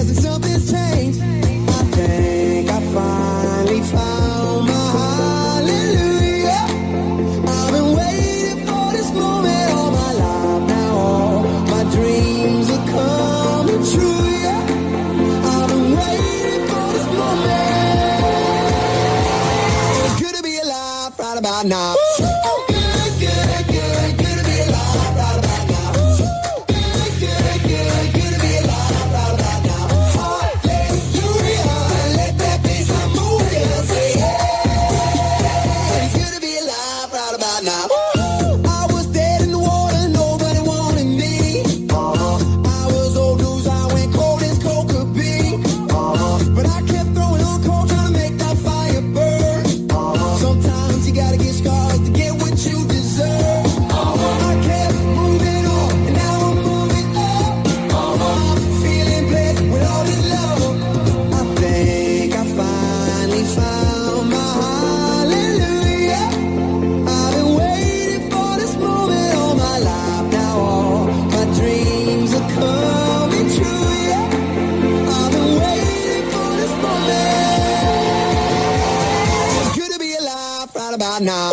feels like something's changed. I think I finally found my hallelujah. I've been waiting for this moment all my life now. All my dreams are coming true, yeah. I've been waiting for this moment. It's good to be alive right about now. Now.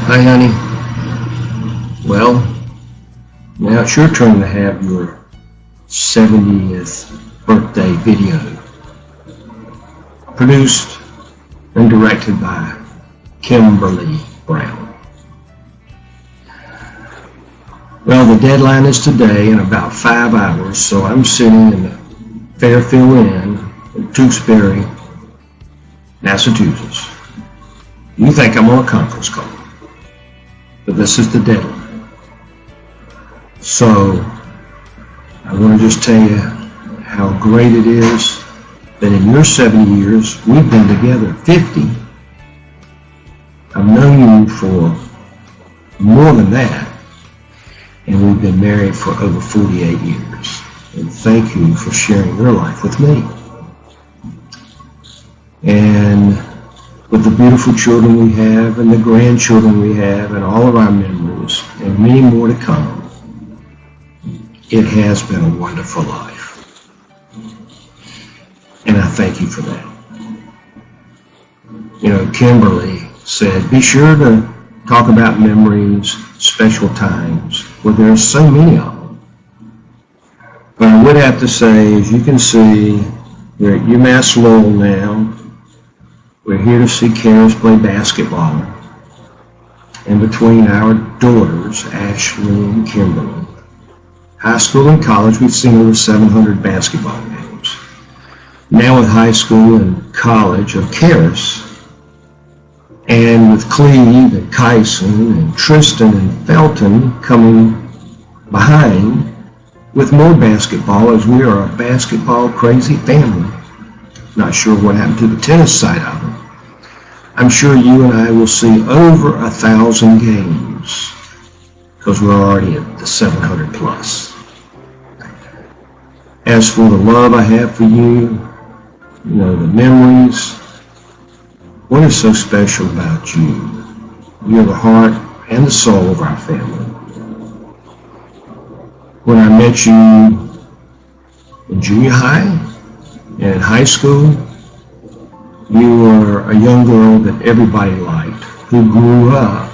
Hi, honey. Well, now it's your turn to have your 70th birthday video. Produced and directed by Kimberly Brown. Well, the deadline is today in about 5 hours, so I'm sitting in the Fairfield Inn in Tewksbury, Massachusetts. You think I'm on a conference call, but this is the deadline. So I want to just tell you how great it is that in your 70 years, we've been together 50. I've known you for more than that, and we've been married for over 48 years. And thank you for sharing your life with me. And with the beautiful children we have, and the grandchildren we have, and all of our memories, and many more to come, it has been a wonderful life. And I thank you for that. You know, Kimberly said, be sure to talk about memories, special times, where there are so many of them. But I would have to say, as you can see, we're at UMass Lowell now. We're here to see Karis play basketball. and between our daughters, Ashley and Kimberly. High school and college, we've seen over 700 basketball games. Now with high school and college of Karis, and with Cleve and Kyson and Tristan and Felton coming behind with more basketball, as we are a basketball crazy family. Not sure what happened to the tennis side of it. I'm sure you and I will see over 1,000 games because we're already at the 700 plus. As for the love I have for you, the memories, what is so special about you? You're the heart and the soul of our family. When I met you in junior high and in high school, you were a young girl that everybody liked, who grew up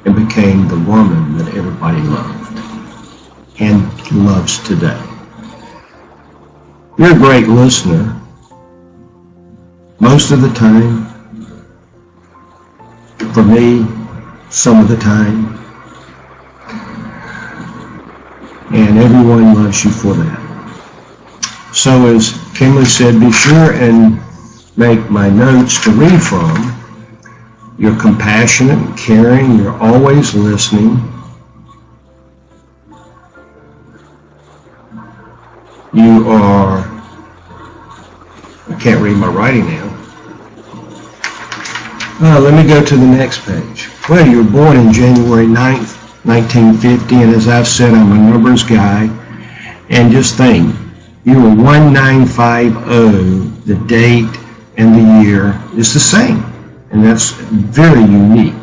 and became the woman that everybody loved and loves today. You're a great listener. Most of the time, for me, some of the time, and everyone loves you for that. So as Kimberly said, be sure and make my notes to read from. You're compassionate and caring. You're always listening. You are, I can't read my writing now. Let me go to the next page. Well, you were born in January 9th, 1950, and as I've said, I'm a numbers guy. And just think, you were 1950, the date and the year is the same. And that's very unique.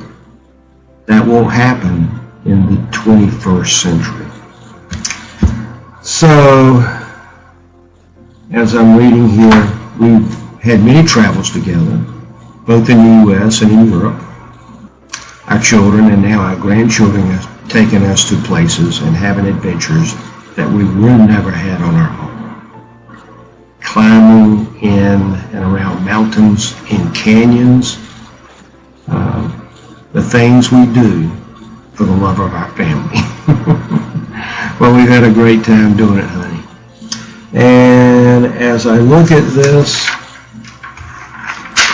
That won't happen in the 21st century. So, as I'm reading here, we've had many travels together, both in the U.S. and in Europe. Our children and now our grandchildren have taken us to places and having adventures that we would never had on our own. Climbing in and around mountains, in canyons, the things we do for the love of our family. Well, we've had a great time doing it, honey. And as I look at this,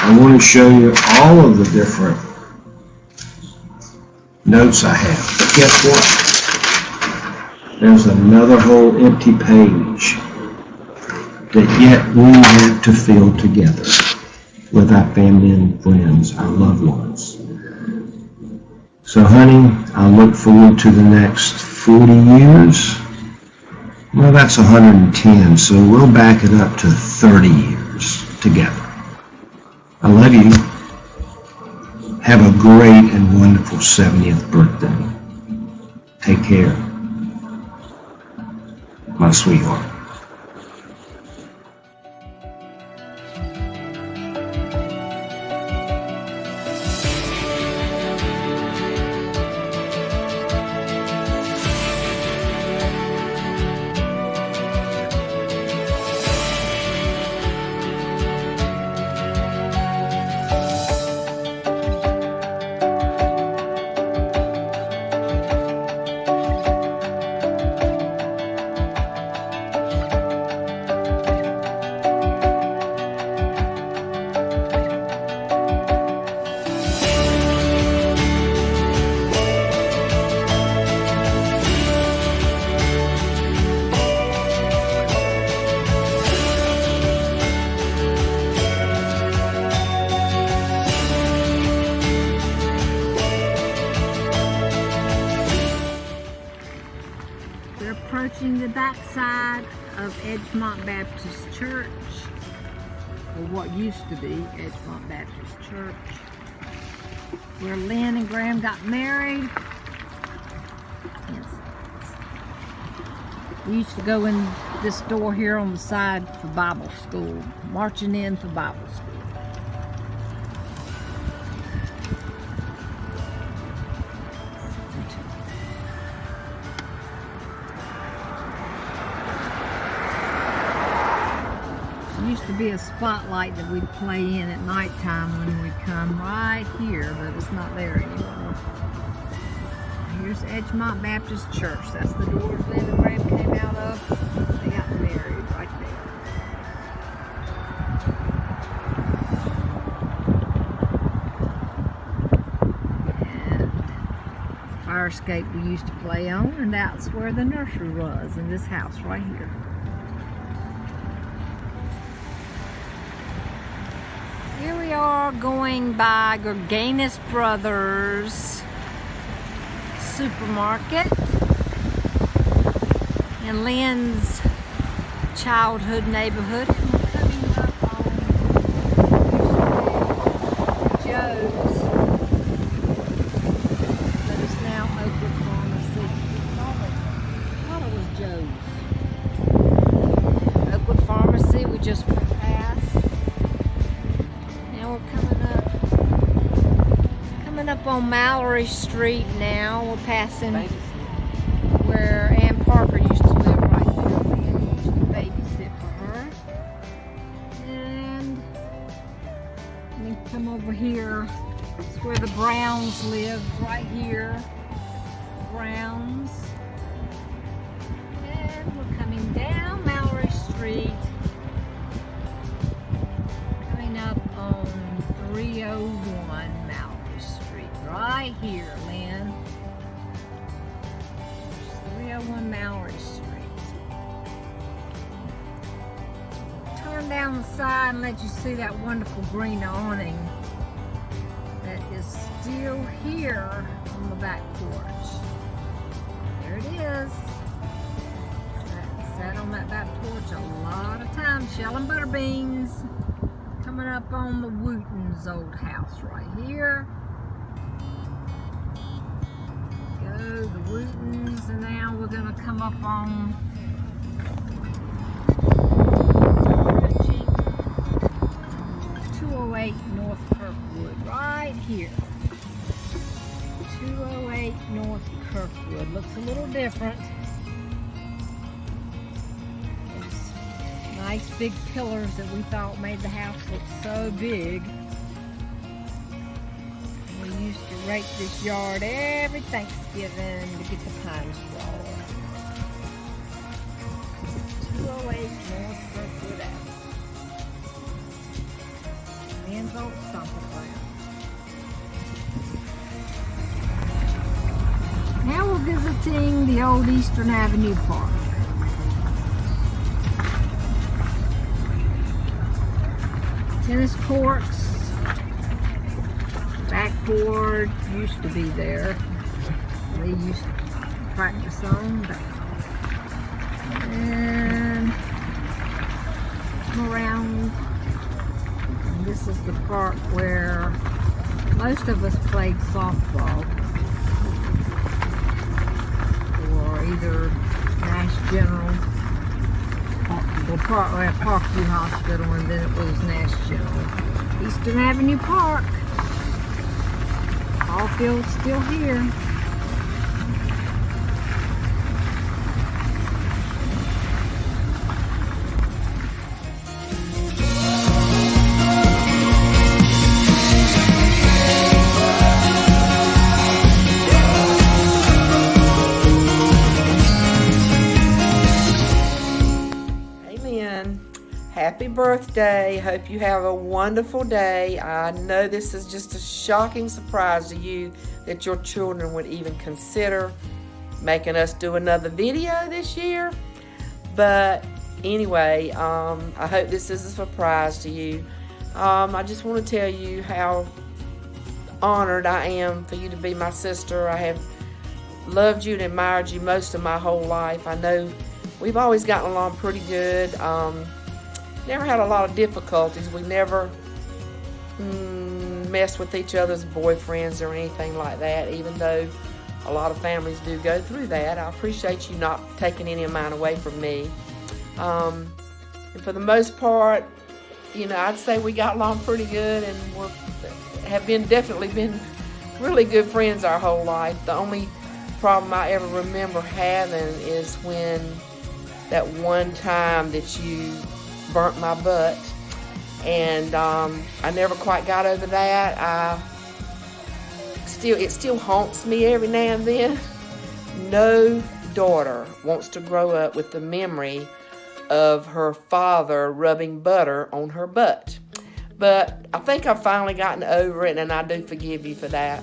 I want to show you all of the different notes I have. But guess what? There's another whole empty page that yet we have to fill together with our family and friends, our loved ones. So, honey, I look forward to the next 40 years. Well, that's 110, so we'll back it up to 30 years together. I love you. Have a great and wonderful 70th birthday. Take care, my sweetheart. Approaching the backside of Edgemont Baptist Church, or what used to be Edgemont Baptist Church, where Lynne and Graham got married. Yes. We used to go in this door here on the side for Bible school, marching in for Bible school. Used to be a spotlight that we'd play in at nighttime when we come right here, but it's not there anymore. Here's Edgemont Baptist Church. That's the doors Lynne and Graham came out of. They got married right there. And fire escape we used to play on, and that's where the nursery was, in this house right here. Here we are going by Gerganis Brothers supermarket in Lynne's childhood neighborhood. And we're coming up on Joe's, but it's now Oakwood Pharmacy. I thought it was Joe's. Oakwood Pharmacy, we just went past. Now we're coming up on Mallory Street now. We're passing where Ann Parker used to live right there. Lynne used to babysit for her. And we come over here. It's where the Browns live, right here. Browns. And we're coming down Mallory Street. Coming up on 301 Mallory Street. Right here, Lynne. 301 Mallory Street. Turn down the side and let you see that wonderful green awning that is still here on the back porch. There it is. Sat on that back porch a lot of times, shelling butter beans. Coming up on the Wooten's old house right here. Go the Wootens, and now we're gonna come up on 208 North Kirkwood, right here. 208 North Kirkwood. Looks a little different. Those nice big pillars that we thought made the house look so big. We used to rake this yard every Thanksgiving to get the pine straw. 208 North Kirkwood Avenue. Lynne's old stomping ground. Now we're visiting the old Eastern Avenue Park. Tennis courts. Backboard used to be there. They used to practice on that. And come around. And this is the park where most of us played softball. Or either Nash General, Parkview Hospital, and then it was Nash General. Eastern Avenue Park. All field's still here. Amen. Happy birthday. Hope you have a wonderful day. I know this is just a shocking surprise to you that your children would even consider making us do another video this year. But anyway, I hope this is a surprise to you. I just want to tell you how honored I am for you to be my sister. I have loved you and admired you most of my whole life. I know we've always gotten along pretty good. Never had a lot of difficulties. We never messed with each other's boyfriends or anything like that, even though a lot of families do go through that. I appreciate you not taking any of mine away from me. And for the most part, you know, I'd say we got along pretty good, and definitely been really good friends our whole life. The only problem I ever remember having is when that one time that you burnt my butt, and I never quite got over that. It still haunts me every now and then. No daughter wants to grow up with the memory of her father rubbing butter on her butt. But I think I've finally gotten over it, and I do forgive you for that.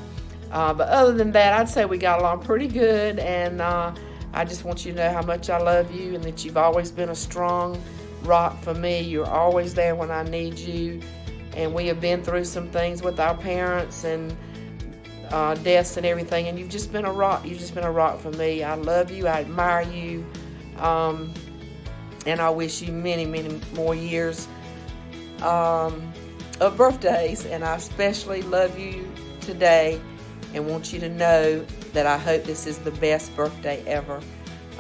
But other than that, I'd say we got along pretty good, and I just want you to know how much I love you and that you've always been a strong rock for me. You're always there when I need you, and we have been through some things with our parents and deaths and everything, and you've just been a rock. You've just been a rock for me. I love you. I admire you, and I wish you many, many more years of birthdays, and I especially love you today and want you to know that I hope this is the best birthday ever.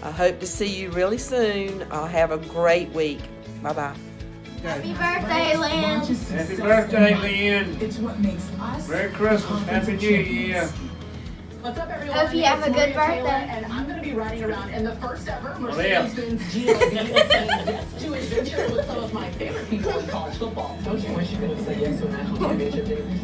I hope to see you really soon. Have a great week. Bye-bye. Happy birthday, Lynn. Happy birthday, Lynn. It's what makes us. Merry Christmas. Happy New Year. What's up, everyone? Hope you have a good birthday. Taylor, and I'm going to be riding around in the first ever yeah. Mercedes-Benz GLB to adventure with some of my favorite people in college football. Don't you wish you could have said yes to a national championship, baby?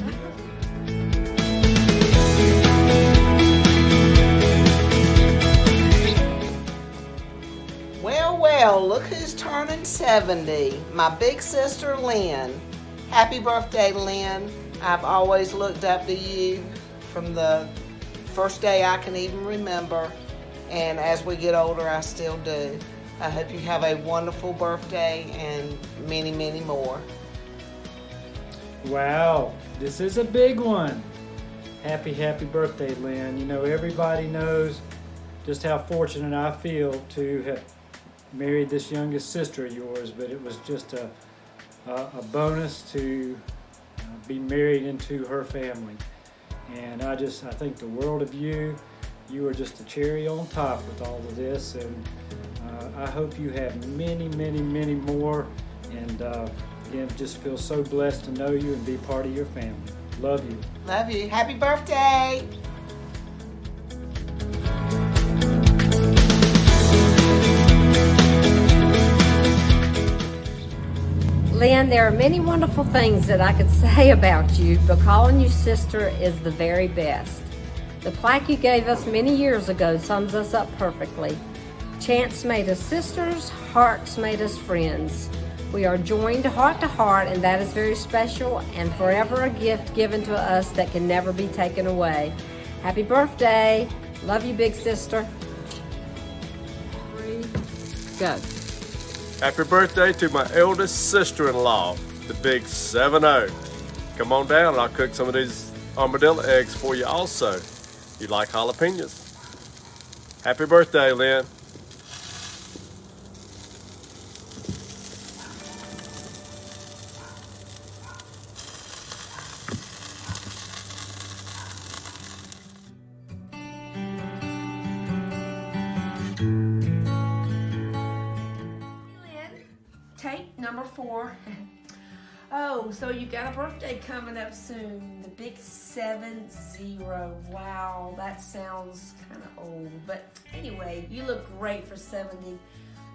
Well, look who's turning 70. My big sister, Lynne. Happy birthday, Lynne. I've always looked up to you from the first day I can even remember. And as we get older, I still do. I hope you have a wonderful birthday and many, many more. Wow, this is a big one. Happy birthday, Lynne. You know, everybody knows just how fortunate I feel to have married this youngest sister of yours, but it was just a bonus to be married into her family. And I think the world of you. You are just a cherry on top with all of this, and I hope you have many, many, many more. And again, just feel so blessed to know you and be part of your family. Love you. Love you. Happy birthday. Lynn, there are many wonderful things that I could say about you, but calling you sister is the very best. The plaque you gave us many years ago sums us up perfectly. Chance made us sisters, hearts made us friends. We are joined heart to heart, and that is very special and forever a gift given to us that can never be taken away. Happy birthday. Love you, big sister. 3, go. Happy birthday to my eldest sister-in-law, the big 7-0. Come on down and I'll cook some of these armadillo eggs for you also. You like jalapenos. Happy birthday, Lynn. Tape number 4. Oh, so you've got a birthday coming up soon. The big 70. Wow, that sounds kind of old. But anyway, you look great for 70.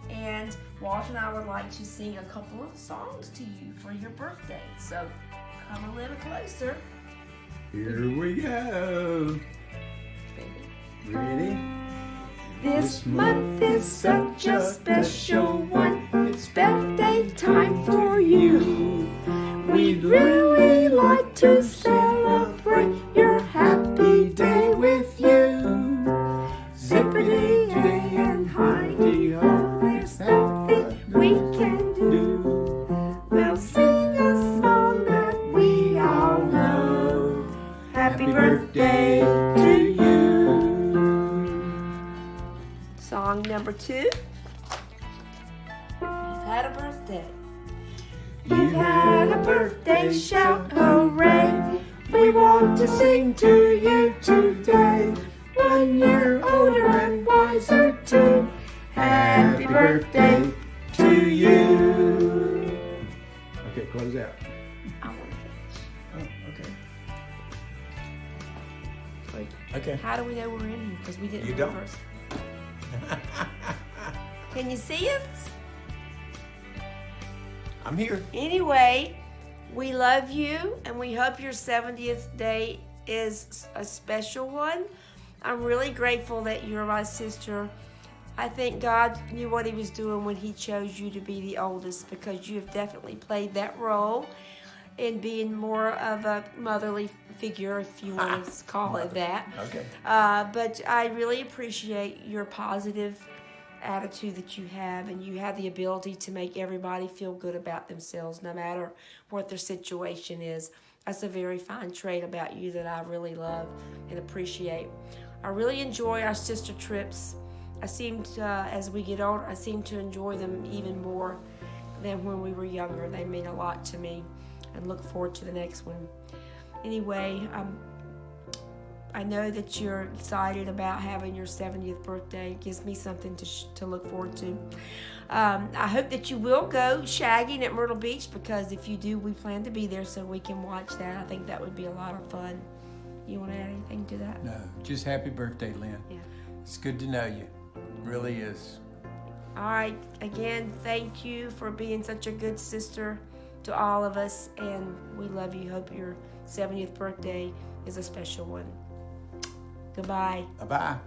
And Walter and I would like to sing a couple of songs to you for your birthday. So come a little closer. Here we go. Ready? This month is such a special one. It's birthday time for you. We'd really like to celebrate your happy day with you. Zippity and hidey ho, there's nothing we can do. We'll sing a song that we all know. Happy birthday to you. Song number 2. You've had a birthday. You've had a birthday, shout hooray. We want to sing to you today. 1 year older and wiser too. Happy birthday to you. Okay, close out. I want to finish. Oh, okay. Okay. How do we know we're in here? Because we didn't You don't. rehearse. Can you see us? I'm here. Anyway, we love you and we hope your 70th day is a special one. I'm really grateful that you're my sister. I think God knew what he was doing when he chose you to be the oldest, because you have definitely played that role in being more of a motherly figure, if you want to call it that. Okay. But I really appreciate your positive attitude that you have, and you have the ability to make everybody feel good about themselves no matter what their situation is. That's a very fine trait about you that I really love and appreciate. I really enjoy our sister trips. I seem to, as we get older, I seem to enjoy them even more than when we were younger. They mean a lot to me, and look forward to the next one. Anyway, I know that you're excited about having your 70th birthday. It gives me something to look forward to. I hope that you will go shagging at Myrtle Beach, because if you do, we plan to be there so we can watch that. I think that would be a lot of fun. You want to add anything to that? No, just happy birthday, Lynn. Yeah. It's good to know you. Really is. All right. Again, thank you for being such a good sister to all of us, and we love you. Hope your 70th birthday is a special one. Goodbye. Bye-bye.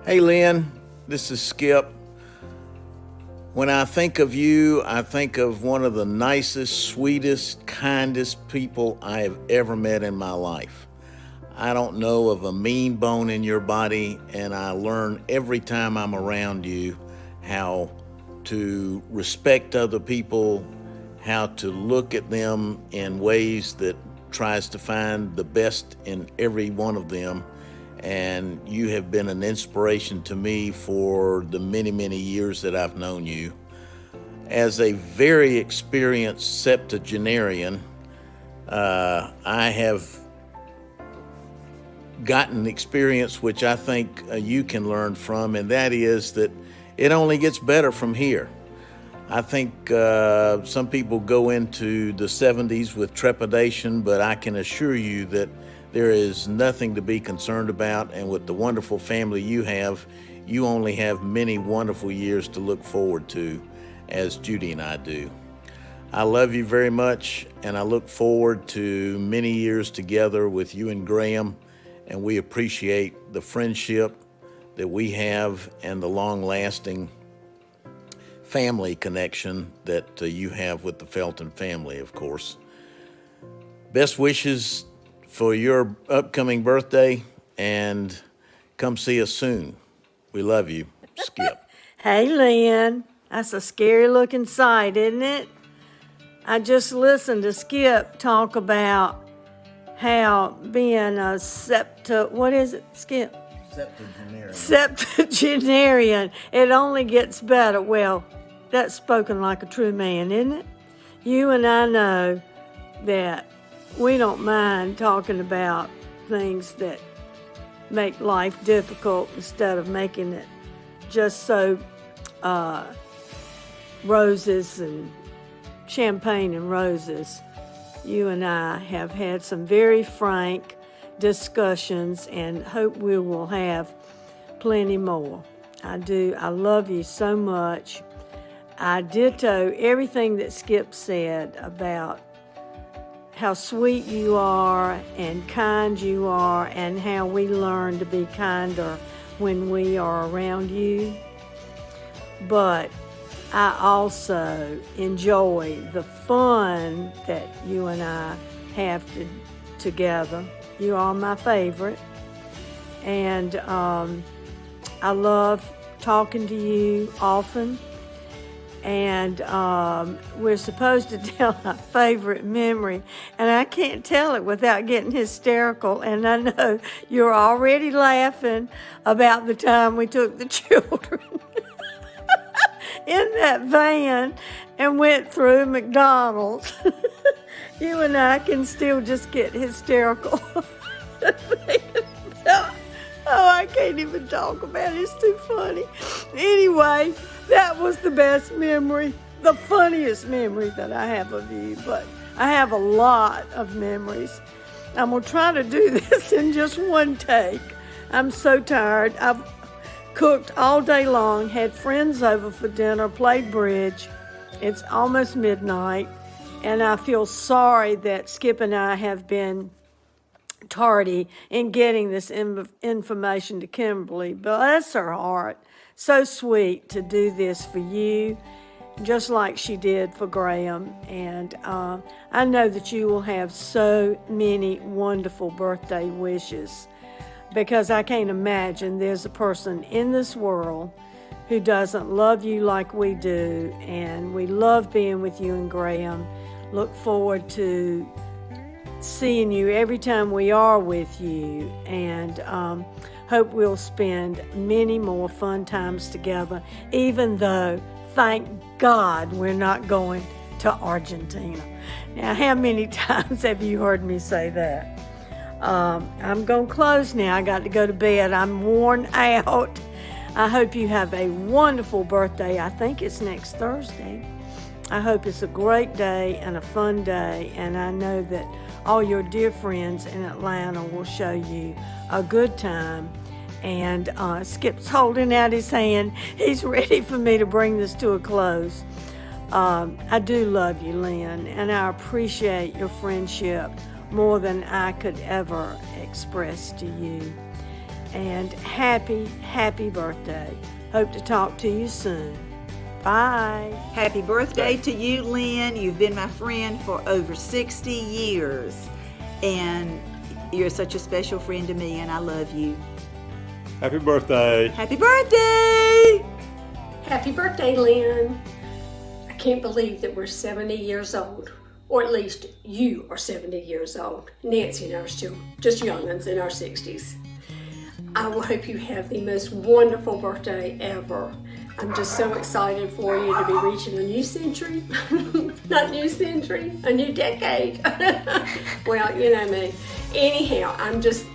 Hey Lynn, this is Skip. When I think of you, I think of one of the nicest, sweetest, kindest people I have ever met in my life. I don't know of a mean bone in your body, and I learn every time I'm around you how to respect other people, how to look at them in ways that tries to find the best in every one of them. And you have been an inspiration to me for the many, many years that I've known you. As a very experienced septuagenarian, I have gotten experience which I think you can learn from, and that is that it only gets better from here. I think some people go into the 70s with trepidation, but I can assure you that there is nothing to be concerned about, and with the wonderful family you have, you only have many wonderful years to look forward to, as Judy and I do. I love you very much, and I look forward to many years together with you and Graham, and we appreciate the friendship that we have and the long-lasting family connection that you have with the Felton family, of course. Best wishes for your upcoming birthday, and come see us soon. We love you. Skip. Hey, Lynn. That's a scary looking sight, isn't it? I just listened to Skip talk about how being a what is it, Skip? Septuagenarian. Septuagenarian. It only gets better. Well, that's spoken like a true man, isn't it? You and I know that we don't mind talking about things that make life difficult instead of making it just so roses and champagne and roses. You and I have had some very frank discussions, and hope we will have plenty more. I do. I love you so much. I ditto everything that Skip said about how sweet you are and kind you are, and how we learn to be kinder when we are around you. But I also enjoy the fun that you and I have together. You are my favorite. And I love talking to you often. And we're supposed to tell our favorite memory, and I can't tell it without getting hysterical. And I know you're already laughing about the time we took the children in that van and went through McDonald's. You and I can still just get hysterical. Oh, I can't even talk about it. It's too funny. Anyway, that was the best memory, the funniest memory that I have of you. But I have a lot of memories. I'm going to try to do this in just one take. I'm so tired. I've cooked all day long, had friends over for dinner, played bridge. It's almost midnight, and I feel sorry that Skip and I have been tardy in getting this information to Kimberly. Bless her heart. So sweet to do this for you, just like she did for Graham. And I know that you will have so many wonderful birthday wishes, because I can't imagine there's a person in this world who doesn't love you like we do. And we love being with you and Graham. Look forward to seeing you every time we are with you, and hope we'll spend many more fun times together, even though, thank God, we're not going to Argentina. Now, how many times have you heard me say that? I'm going to close now. I got to go to bed. I'm worn out. I hope you have a wonderful birthday. I think it's next Thursday. I hope it's a great day and a fun day, and I know that all your dear friends in Atlanta will show you a good time. And Skip's holding out his hand. He's ready for me to bring this to a close. I do love you, Lynne, and I appreciate your friendship more than I could ever express to you. And happy, happy birthday. Hope to talk to you soon. Bye. Happy birthday to you, Lynne. You've been my friend for over 60 years. And you're such a special friend to me, and I love you. Happy birthday. Happy birthday. Happy birthday, Lynne. I can't believe that we're 70 years old. Or at least you are 70 years old. Nancy and I are still just young'uns in our 60s. I hope you have the most wonderful birthday ever. I'm just so excited for you to be reaching a new century. Not new century, a new decade. Well, you know me. Anyhow, I'm just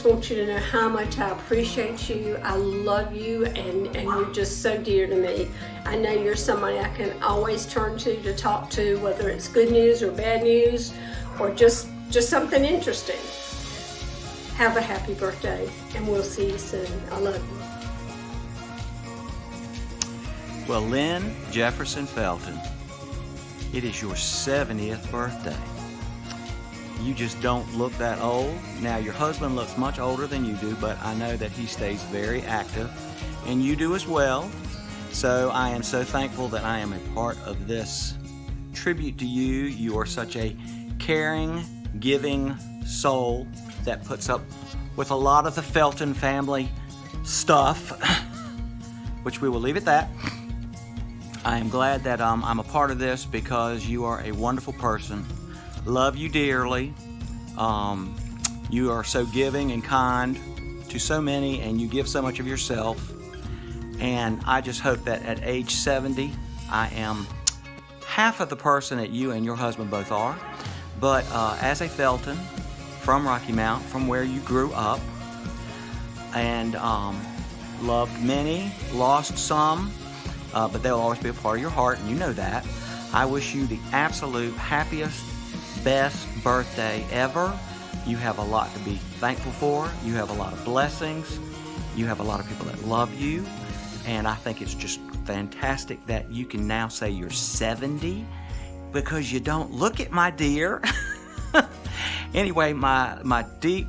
want you to know how much I appreciate you. I love you, and you're just so dear to me. I know you're somebody I can always turn to talk to, whether it's good news or bad news, or just something interesting. Have a happy birthday, and we'll see you soon. I love you. Well, Lynne Jefferson Felton, it is your 70th birthday. You just don't look that old. Now, your husband looks much older than you do, but I know that he stays very active, and you do as well. So I am so thankful that I am a part of this tribute to you. You are such a caring, giving soul that puts up with a lot of the Felton family stuff, which we will leave at that. I am glad that I'm a part of this because you are a wonderful person. Love you dearly. You are so giving and kind to so many, and you give so much of yourself. And I just hope that at age 70, I am half of the person that you and your husband both are. But as a Felton from Rocky Mount, from where you grew up, and loved many, lost some, but they'll always be a part of your heart, and you know that. I wish you the absolute happiest, best birthday ever. You have a lot to be thankful for. You have a lot of blessings. You have a lot of people that love you. And I think it's just fantastic that you can now say you're 70 because you don't look it, my dear. Anyway, my deep,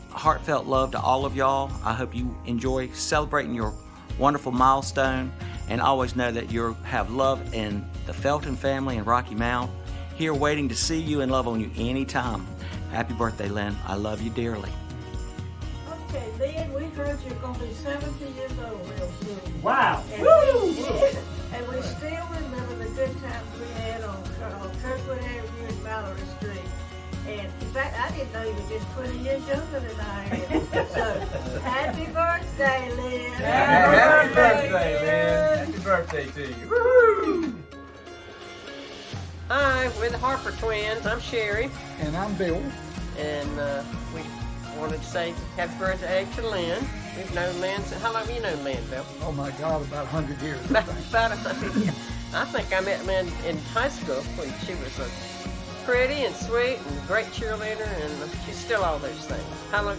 heartfelt love to all of y'all. I hope you enjoy celebrating your wonderful milestone, and always know that you have love in the Felton family and Rocky Mount, here waiting to see you and love on you anytime. Happy birthday, Lynne. I love you dearly. Okay, Lynn, we heard you're gonna be 70 years old real soon. Wow. And and we still remember the good times we had on Kirkwood Avenue and Mallory Street. And in fact, I didn't know you were just 20 years younger than I am. So, happy birthday, Lynn. Happy birthday, Lynn. Happy birthday to you. Woo-hoo! Hi, we're the Harper twins. I'm Sherry. And I'm Bill. And we wanted to say happy birthday to Lynn. We've known Lynn since, how long have you known Lynn, Bill? Oh my God, about 100 years. About 100 years. I think I met Lynn in high school when she was pretty and sweet and a great cheerleader, and she's still all those things. How long?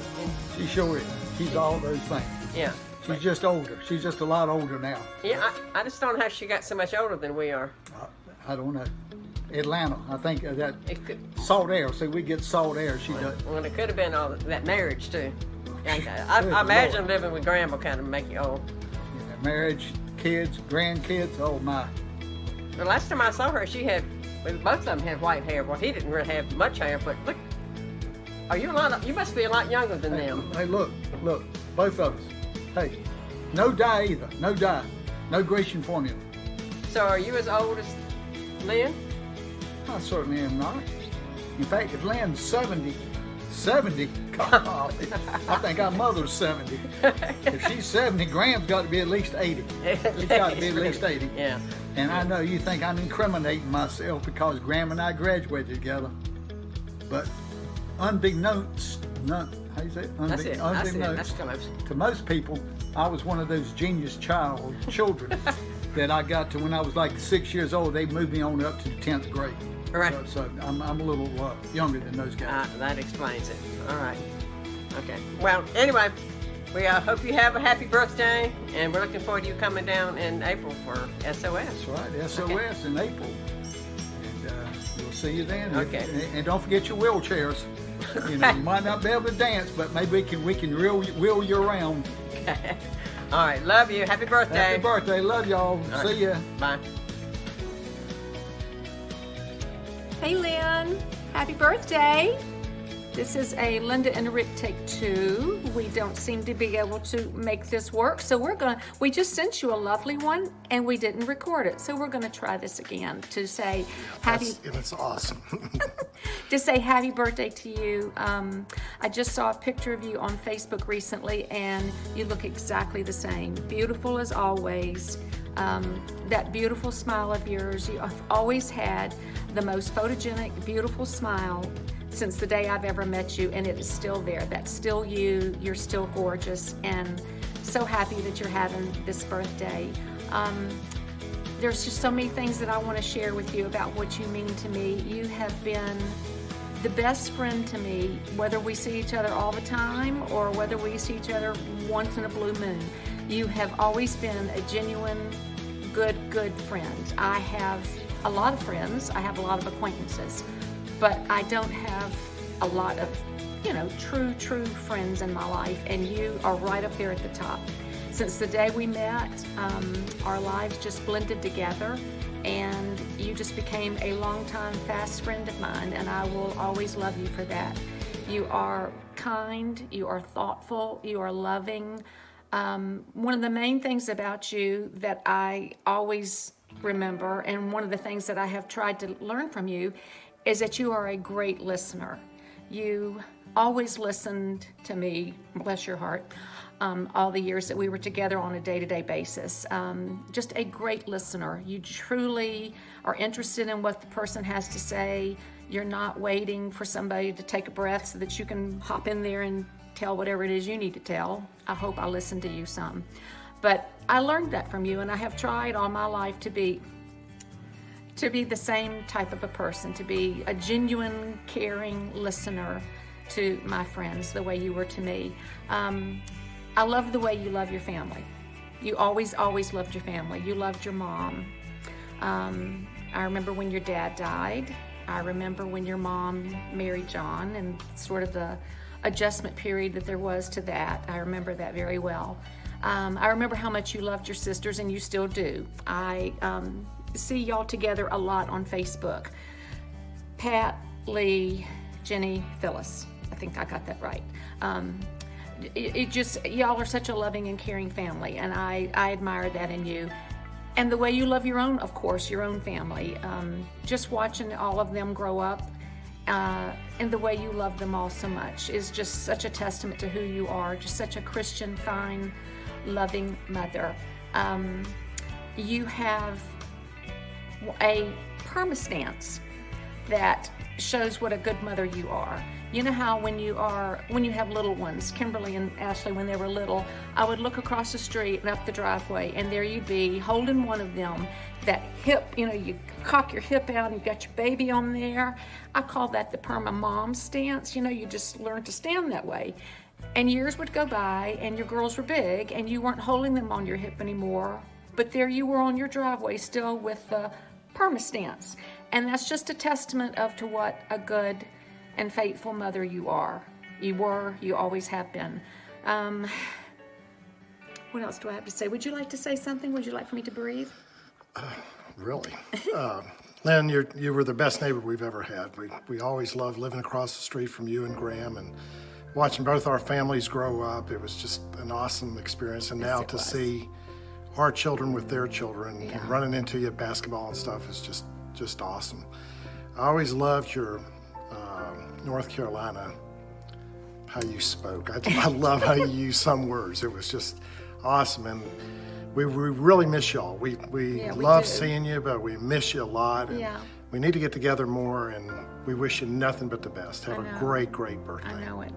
She sure is. She's all those things. Yeah. She's just older. She's just a lot older now. Yeah, I just don't know how she got so much older than we are. I don't know. Atlanta, I think that salt air. See, we get salt air. She does. Well, it could have been all that marriage too. I imagine living with Graham will kind of make you old. Yeah, marriage, kids, grandkids. Oh my. The last time I saw her, she had, both of them had white hair. Well, he didn't really have much hair, but look, you must be a lot younger than them. Hey, look, both of us. Hey, no dye either. No dye. No Grecian formula. So are you as old as Lynn? I certainly am not. In fact, if Lynn's 70, God, I think our mother's 70. If she's 70, Graham's got to be at least 80. He's got to be at least 80. Yeah. And I know you think I'm incriminating myself because Graham and I graduated together. But unbeknownst, how you say it? Unbeknownst to most people, I was one of those genius children that I got to when I was like 6 years old. They moved me on up to the 10th grade. Right. So I'm a little younger than those guys. That explains it. All right. Okay. Well, anyway, we hope you have a happy birthday, and we're looking forward to you coming down in April for SOS. That's right, SOS in April. And we'll see you then. Okay. And don't forget your wheelchairs. You know, you might not be able to dance, but maybe we can wheel you around. Okay. All right. Love you. Happy birthday. Happy birthday. Love y'all. All See ya. Bye. Hey Lynn, happy birthday. This is a Linda and Rick take 2. We don't seem to be able to make this work, so we just sent you a lovely one and we didn't record it. So we're gonna try this again to say That's awesome. to say happy birthday to you. I just saw a picture of you on Facebook recently and you look exactly the same. Beautiful as always. That beautiful smile of yours, you have always had the most photogenic, beautiful smile since the day I've ever met you, and it is still there. That's still you. You're still gorgeous, and so happy that you're having this birthday. There's just so many things that I want to share with you about what you mean to me. You have been the best friend to me, whether we see each other all the time or whether we see each other once in a blue moon. You have always been a genuine, good friend. I have a lot of friends, I have a lot of acquaintances, but I don't have a lot of, true friends in my life, and you are right up there at the top. Since the day we met, our lives just blended together, and you just became a longtime fast friend of mine, and I will always love you for that. You are kind, you are thoughtful, you are loving. One of the main things about you that I always remember, and one of the things that I have tried to learn from you, is that you are a great listener. You always listened to me, bless your heart, all the years that we were together on a day-to-day basis. Just a great listener. You truly are interested in what the person has to say. You're not waiting for somebody to take a breath so that you can hop in there and tell whatever it is you need to tell. I hope I listened to you some. But I learned that from you, and I have tried all my life to be the same type of a person, to be a genuine, caring listener to my friends the way you were to me. I love the way you love your family. You always loved your family. You loved your mom. I remember when your dad died. I remember when your mom married John and sort of the adjustment period that there was to that. I remember that very well. I remember how much you loved your sisters, and you still do. I see y'all together a lot on Facebook. Pat, Lee, Jenny, Phyllis. I think I got that right. y'all are such a loving and caring family, and I admire that in you. And the way you love your own, of course, your own family. Just watching all of them grow up, and the way you love them all so much is just such a testament to who you are, just such a Christian, fine, loving mother. You have a perma-stance that shows what a good mother you are. You know how when you have little ones, Kimberly and Ashley, when they were little, I would look across the street and up the driveway, and there you'd be holding one of them, that hip, you cock your hip out and you've got your baby on there. I call that the perma mom stance. You just learn to stand that way. And years would go by and your girls were big and you weren't holding them on your hip anymore, but there you were on your driveway still with the perma stance. And that's just a testament to what a good and faithful mother you are. You always have been. What else do I have to say? Would you like to say something? Would you like for me to breathe? Really? Lynn, you were the best neighbor we've ever had. We always loved living across the street from you and Graham, and watching both our families grow up. It was just an awesome experience. And now to see our children with their children and running into you at basketball and stuff is just awesome. I always loved your North Carolina, how you spoke. I love how you use some words. It was just awesome. And we really miss y'all. We love seeing you, but we miss you a lot. And we need to get together more, and we wish you nothing but the best. Have a great, great birthday. I know it.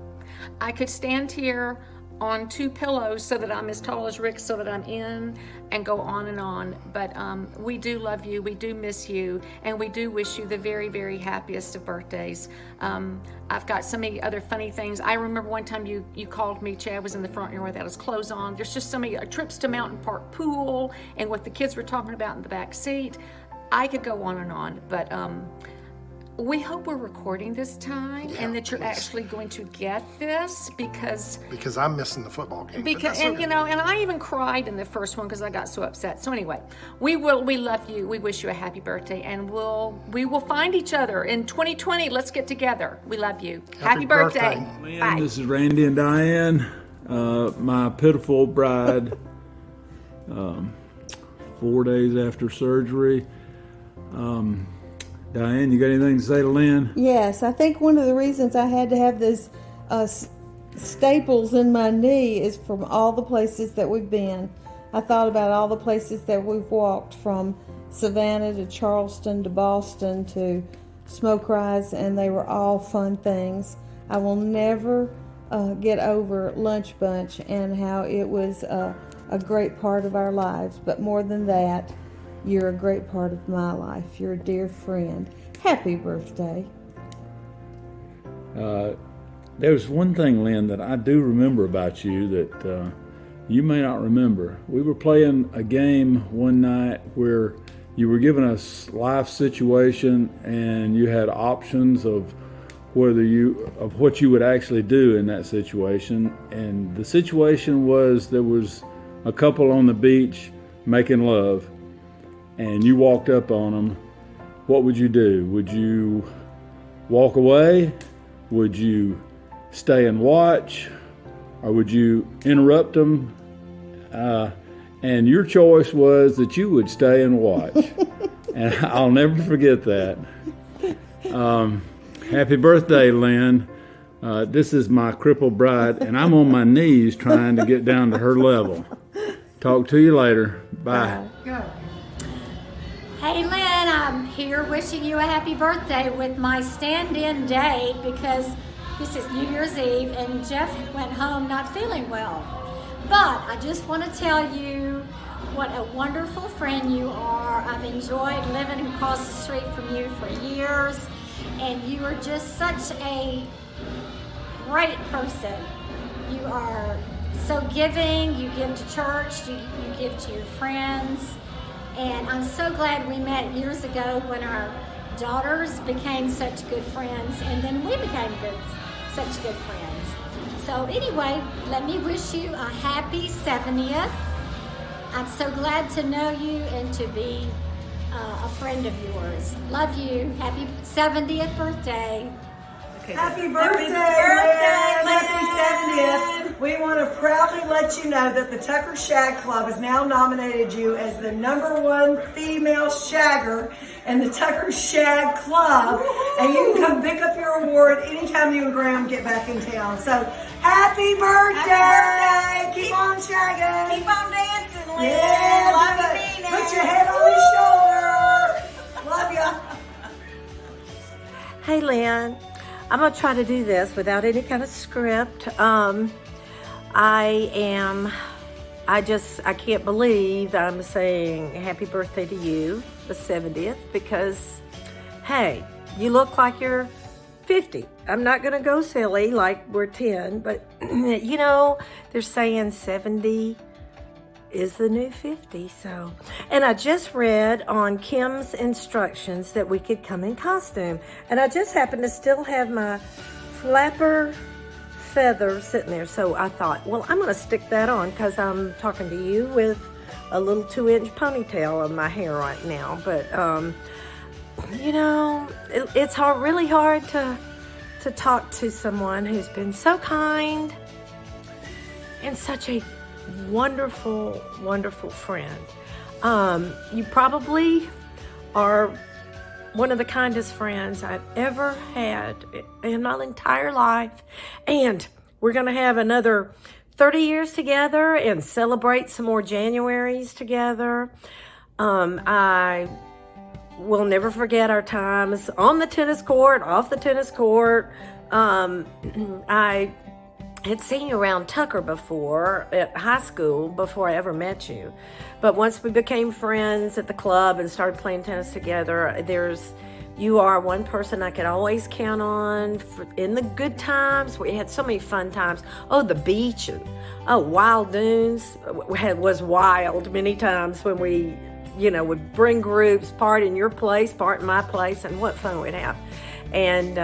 I could stand here on 2 pillows so that I'm as tall as Rick, so that I'm in, and go on and on. But we do love you, we do miss you, and we do wish you the very, very happiest of birthdays. I've got so many other funny things. I remember one time you called me, Chad was in the front yard without his clothes on. There's just so many trips to Mountain Park Pool and what the kids were talking about in the back seat. I could go on and on, but we hope we're recording this time and that you're actually going to get this because I'm missing the football game. And I even cried in the first one because I got so upset. So anyway, we love you. We wish you a happy birthday, and we will find each other in 2020. Let's get together. We love you. Happy birthday. Lynn, Bye. this is Randy and Diane, my pitiful bride. 4 days after surgery. Diane, you got anything to say to Lynn? Yes, I think one of the reasons I had to have this staples in my knee is from all the places that we've been. I thought about all the places that we've walked, from Savannah to Charleston to Boston to Smoke Rise, and they were all fun things. I will never get over Lunch Bunch and how it was a great part of our lives. But more than that, you're a great part of my life. You're a dear friend. Happy birthday. There's one thing, Lynn, that I do remember about you that you may not remember. We were playing a game one night where you were given a life situation and you had options of what you would actually do in that situation. And the situation was, there was a couple on the beach making love, and you walked up on them. What would you do? Would you walk away? Would you stay and watch? Or would you interrupt them? And your choice was that you would stay and watch. And I'll never forget that. Happy birthday, Lynn. This is my crippled bride, and I'm on my knees trying to get down to her level. Talk to you later. Bye. Go. Hey Lynn, I'm here wishing you a happy birthday with my stand-in day because this is New Year's Eve and Jeff went home not feeling well. But I just want to tell you what a wonderful friend you are. I've enjoyed living across the street from you for years, and you are just such a great person. You are so giving, you give to church, you give to your friends. And I'm so glad we met years ago when our daughters became such good friends, and then we became such good friends. So anyway, let me wish you a happy 70th. I'm so glad to know you and to be a friend of yours. Love you. Happy 70th birthday. Okay. Happy birthday, Lynn. Happy 70th. We want to proudly let you know that the Tucker Shag Club has now nominated you as the #1 female shagger in the Tucker Shag Club. And you can come pick up your award anytime you and Graham get back in town. So, happy birthday! Happy birthday. Keep on shagging! Keep on dancing, Lynn! Yeah, love it! Put your head on his shoulder! Love ya! Hey, Lynn. I'm going to try to do this without any kind of script. I can't believe I'm saying happy birthday to you, the 70th, because, hey, you look like you're 50. I'm not going to go silly like we're 10, but, you know, they're saying 70 is the new 50, so. And I just read on Kim's instructions that we could come in costume. And I just happen to still have my flapper feather sitting there. So I thought, well, I'm gonna stick that on because I'm talking to you with a little 2-inch ponytail of my hair right now. But, you know, it's really hard to talk to someone who's been so kind and such a wonderful, wonderful friend. You probably are one of the kindest friends I've ever had in my entire life. And we're going to have another 30 years together and celebrate some more Januaries together. I will never forget our times on the tennis court, off the tennis court. I had seen you around Tucker before at high school before I ever met you. But once we became friends at the club and started playing tennis together, you are one person I could always count on in the good times. We had so many fun times. Oh, the beach and Wild Dunes was wild many times when we, would bring groups, part in your place, part in my place, and what fun we'd have. And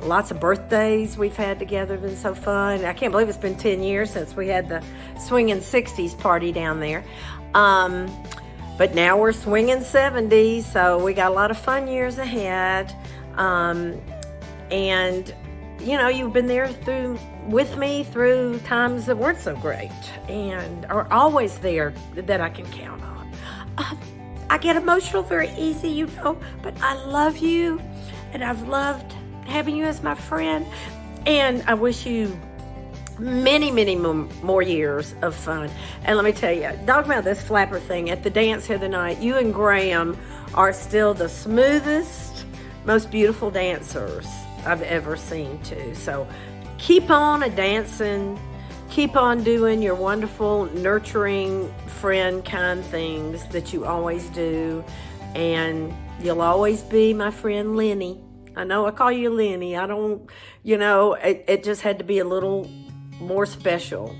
lots of birthdays we've had together, been so fun. I can't believe it's been 10 years since we had the swinging 60s party down there. But now we're swinging 70s, so we got a lot of fun years ahead. And, you've been there with me through times that weren't so great and are always there that I can count on. I get emotional very easy, but I love you. And I've loved having you as my friend. And I wish you many, many more years of fun. And let me tell you, talking about this flapper thing, at the dance the other night, you and Graham are still the smoothest, most beautiful dancers I've ever seen too. So keep on a-dancing. Keep on doing your wonderful, nurturing, friend kind things that you always do. And you'll always be my friend Lynne. I know I call you Lynne. I don't, it just had to be a little more special,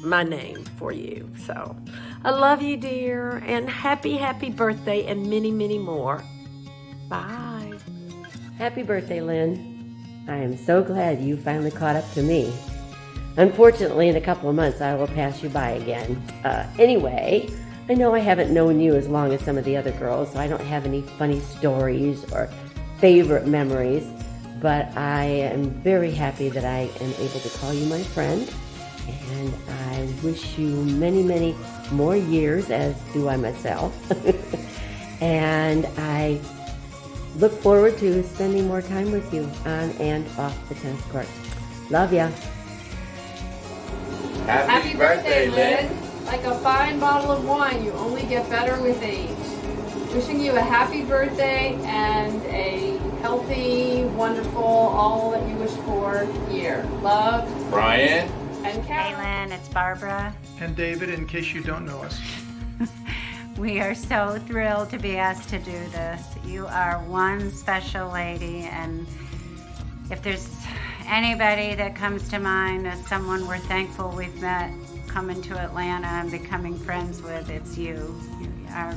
my name for you. So I love you, dear, and happy, happy birthday and many, many more. Bye. Happy birthday, Lynn. I am so glad you finally caught up to me. Unfortunately, in a couple of months, I will pass you by again. Anyway, I know I haven't known you as long as some of the other girls, so I don't have any funny stories or favorite memories, but I am very happy that I am able to call you my friend, and I wish you many, many more years, as do I myself. And I look forward to spending more time with you on and off the tennis court. Love ya. Happy birthday, Lynn. Like a fine bottle of wine, you only get better with age. Wishing you a happy birthday and a healthy, wonderful, all that you wish for year. Love, Brian. And Kat. Hey, Lynn, it's Barbara. And David, in case you don't know us. We are so thrilled to be asked to do this. You are one special lady, and if there's anybody that comes to mind as someone we're thankful we've met coming to Atlanta and becoming friends with, it's you.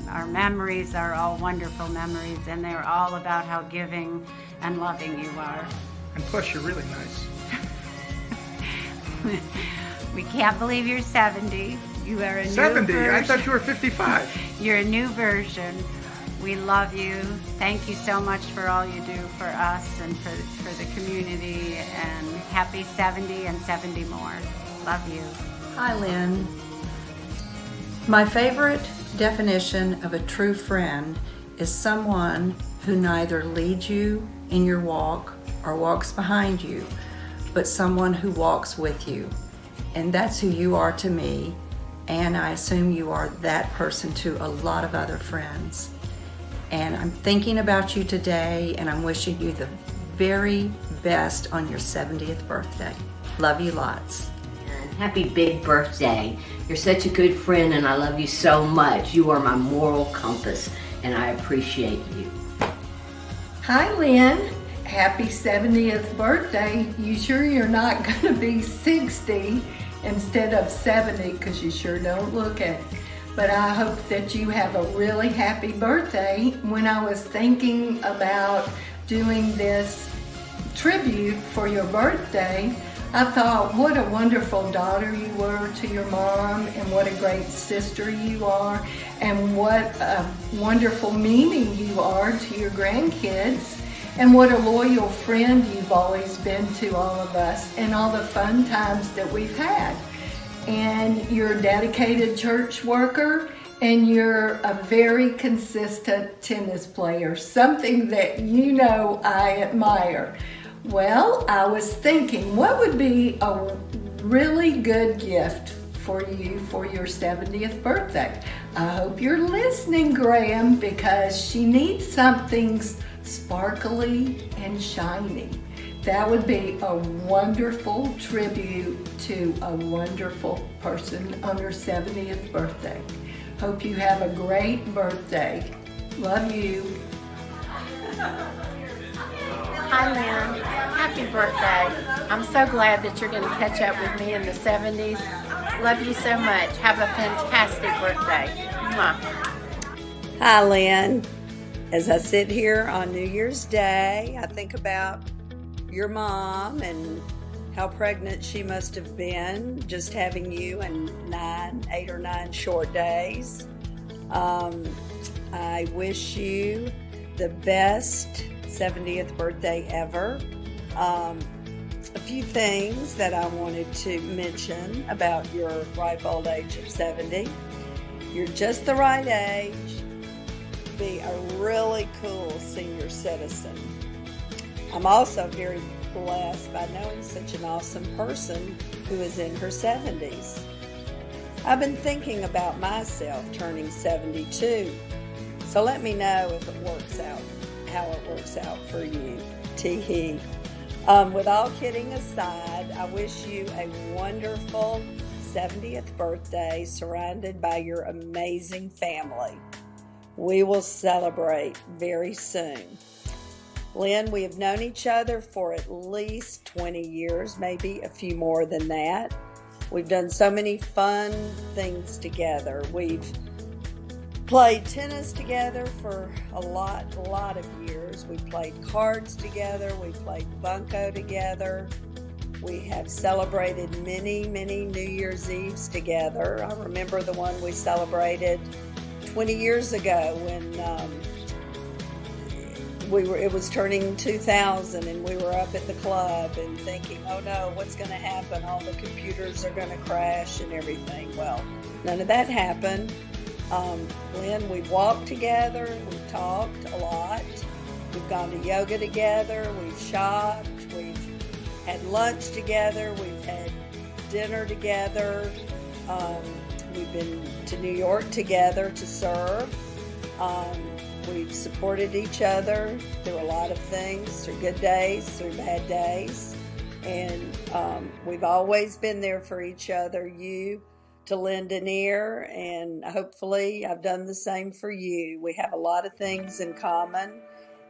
Our memories are all wonderful memories, and they're all about how giving and loving you are. And plus, you're really nice. We can't believe you're 70. You are a 70? new version. I thought you were 55. You're a new version We love you. Thank you so much for all you do for us and for the community. And happy 70 and 70 more. Love you. Hi, Lynn. My favorite definition of a true friend is someone who neither leads you in your walk or walks behind you, but someone who walks with you. And that's who you are to me, and I assume you are that person to a lot of other friends. And I'm thinking about you today, and I'm wishing you the very best on your 70th birthday. Love you lots. And happy big birthday. You're such a good friend, and I love you so much. You are my moral compass, and I appreciate you. Hi, Lynn. Happy 70th birthday. You sure you're not going to be 60 instead of 70, because you sure don't look it. But I hope that you have a really happy birthday. When I was thinking about doing this tribute for your birthday, I thought what a wonderful daughter you were to your mom, and what a great sister you are, and what a wonderful Mimi you are to your grandkids, and what a loyal friend you've always been to all of us, and all the fun times that we've had. And you're a dedicated church worker, and you're a very consistent tennis player, something that you know I admire. Well, I was thinking, what would be a really good gift for you for your 70th birthday? I hope you're listening, Graham, because she needs something sparkly and shiny. That would be a wonderful tribute to a wonderful person on her 70th birthday. Hope you have a great birthday. Love you. Hi, Lynn. Happy birthday. I'm so glad that you're going to catch up with me in the 70s. Love you so much. Have a fantastic birthday. Mwah. Hi, Lynn. As I sit here on New Year's Day, I think about your mom and how pregnant she must have been, just having you in 8 or 9 short days. I wish you the best 70th birthday ever. A few things that I wanted to mention about your ripe old age of 70. You're just the right age to be a really cool senior citizen. I'm also very blessed by knowing such an awesome person who is in her 70s. I've been thinking about myself turning 72, so let me know if it works out, how it works out for you. Tee-hee. With all kidding aside, I wish you a wonderful 70th birthday surrounded by your amazing family. We will celebrate very soon. Lynn, we have known each other for at least 20 years, maybe a few more than that. We've done so many fun things together. We've played tennis together for a lot of years. We played cards together. We played bunco together. We have celebrated many New Year's Eves together. I remember the one we celebrated 20 years ago when it was turning 2000, and we were up at the club and thinking, oh no, what's going to happen? All the computers are going to crash and everything. Well, none of that happened. Lynn, we've walked together, we've talked a lot, we've gone to yoga together, we've shopped, we've had lunch together, we've had dinner together, we've been to New York together to serve. We've supported each other through a lot of things, through good days, through bad days. And we've always been there for each other, you to lend an ear, and hopefully I've done the same for you. We have a lot of things in common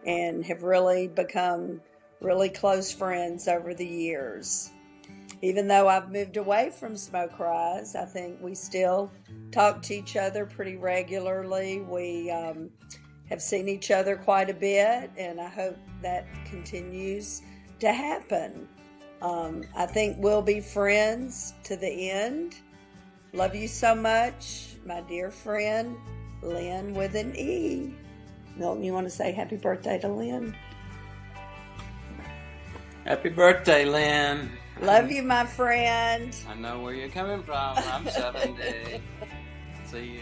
and have really become really close friends over the years. Even though I've moved away from Smoke Rise, I think we still talk to each other pretty regularly. We have seen each other quite a bit, and I hope that continues to happen. I think we'll be friends to the end. Love you so much, my dear friend, Lynn with an E. Milton, you want to say happy birthday to Lynn? Happy birthday, Lynn. Love you, my friend. I know where you're coming from. I'm 70. See you.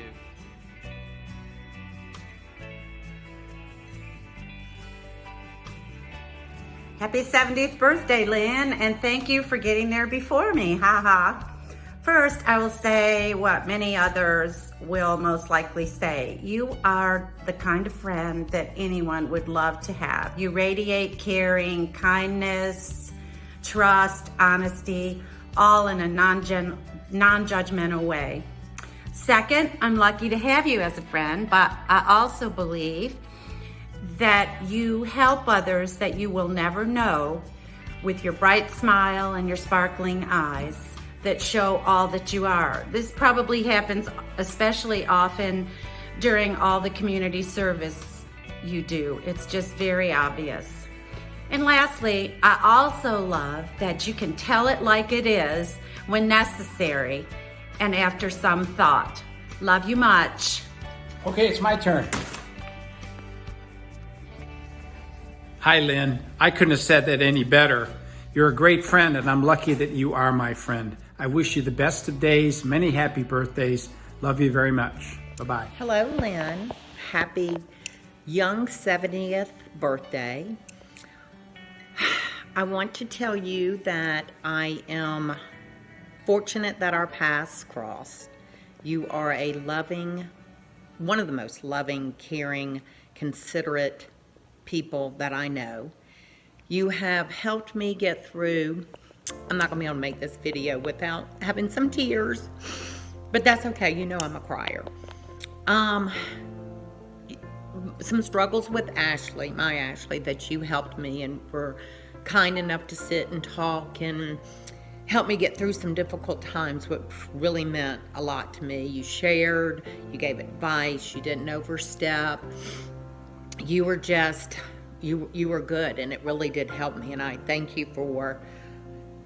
Happy 70th birthday, Lynn, and thank you for getting there before me. Ha ha. First, I will say what many others will most likely say. You are the kind of friend that anyone would love to have. You radiate caring, kindness, trust, honesty, all in a non-judgmental way. Second, I'm lucky to have you as a friend, but I also believe that you help others that you will never know with your bright smile and your sparkling eyes that show all that you are. This probably happens especially often during all the community service you do. It's just very obvious. And lastly, I also love that you can tell it like it is when necessary and after some thought. Love you much. Okay, it's my turn. Hi, Lynn. I couldn't have said that any better. You're a great friend, and I'm lucky that you are my friend. I wish you the best of days, many happy birthdays. Love you very much. Bye-bye. Hello, Lynn. Happy young 70th birthday. I want to tell you that I am fortunate that our paths crossed. You are a loving, one of the most loving, caring, considerate people that I know. You have helped me get through. I'm not gonna be able to make this video without having some tears, but that's okay. You know I'm a crier. Some struggles with Ashley, my Ashley, that you helped me and were kind enough to sit and talk and help me get through some difficult times, which really meant a lot to me. You shared, you gave advice, you didn't overstep. You were just, you were good, and it really did help me, and I thank you for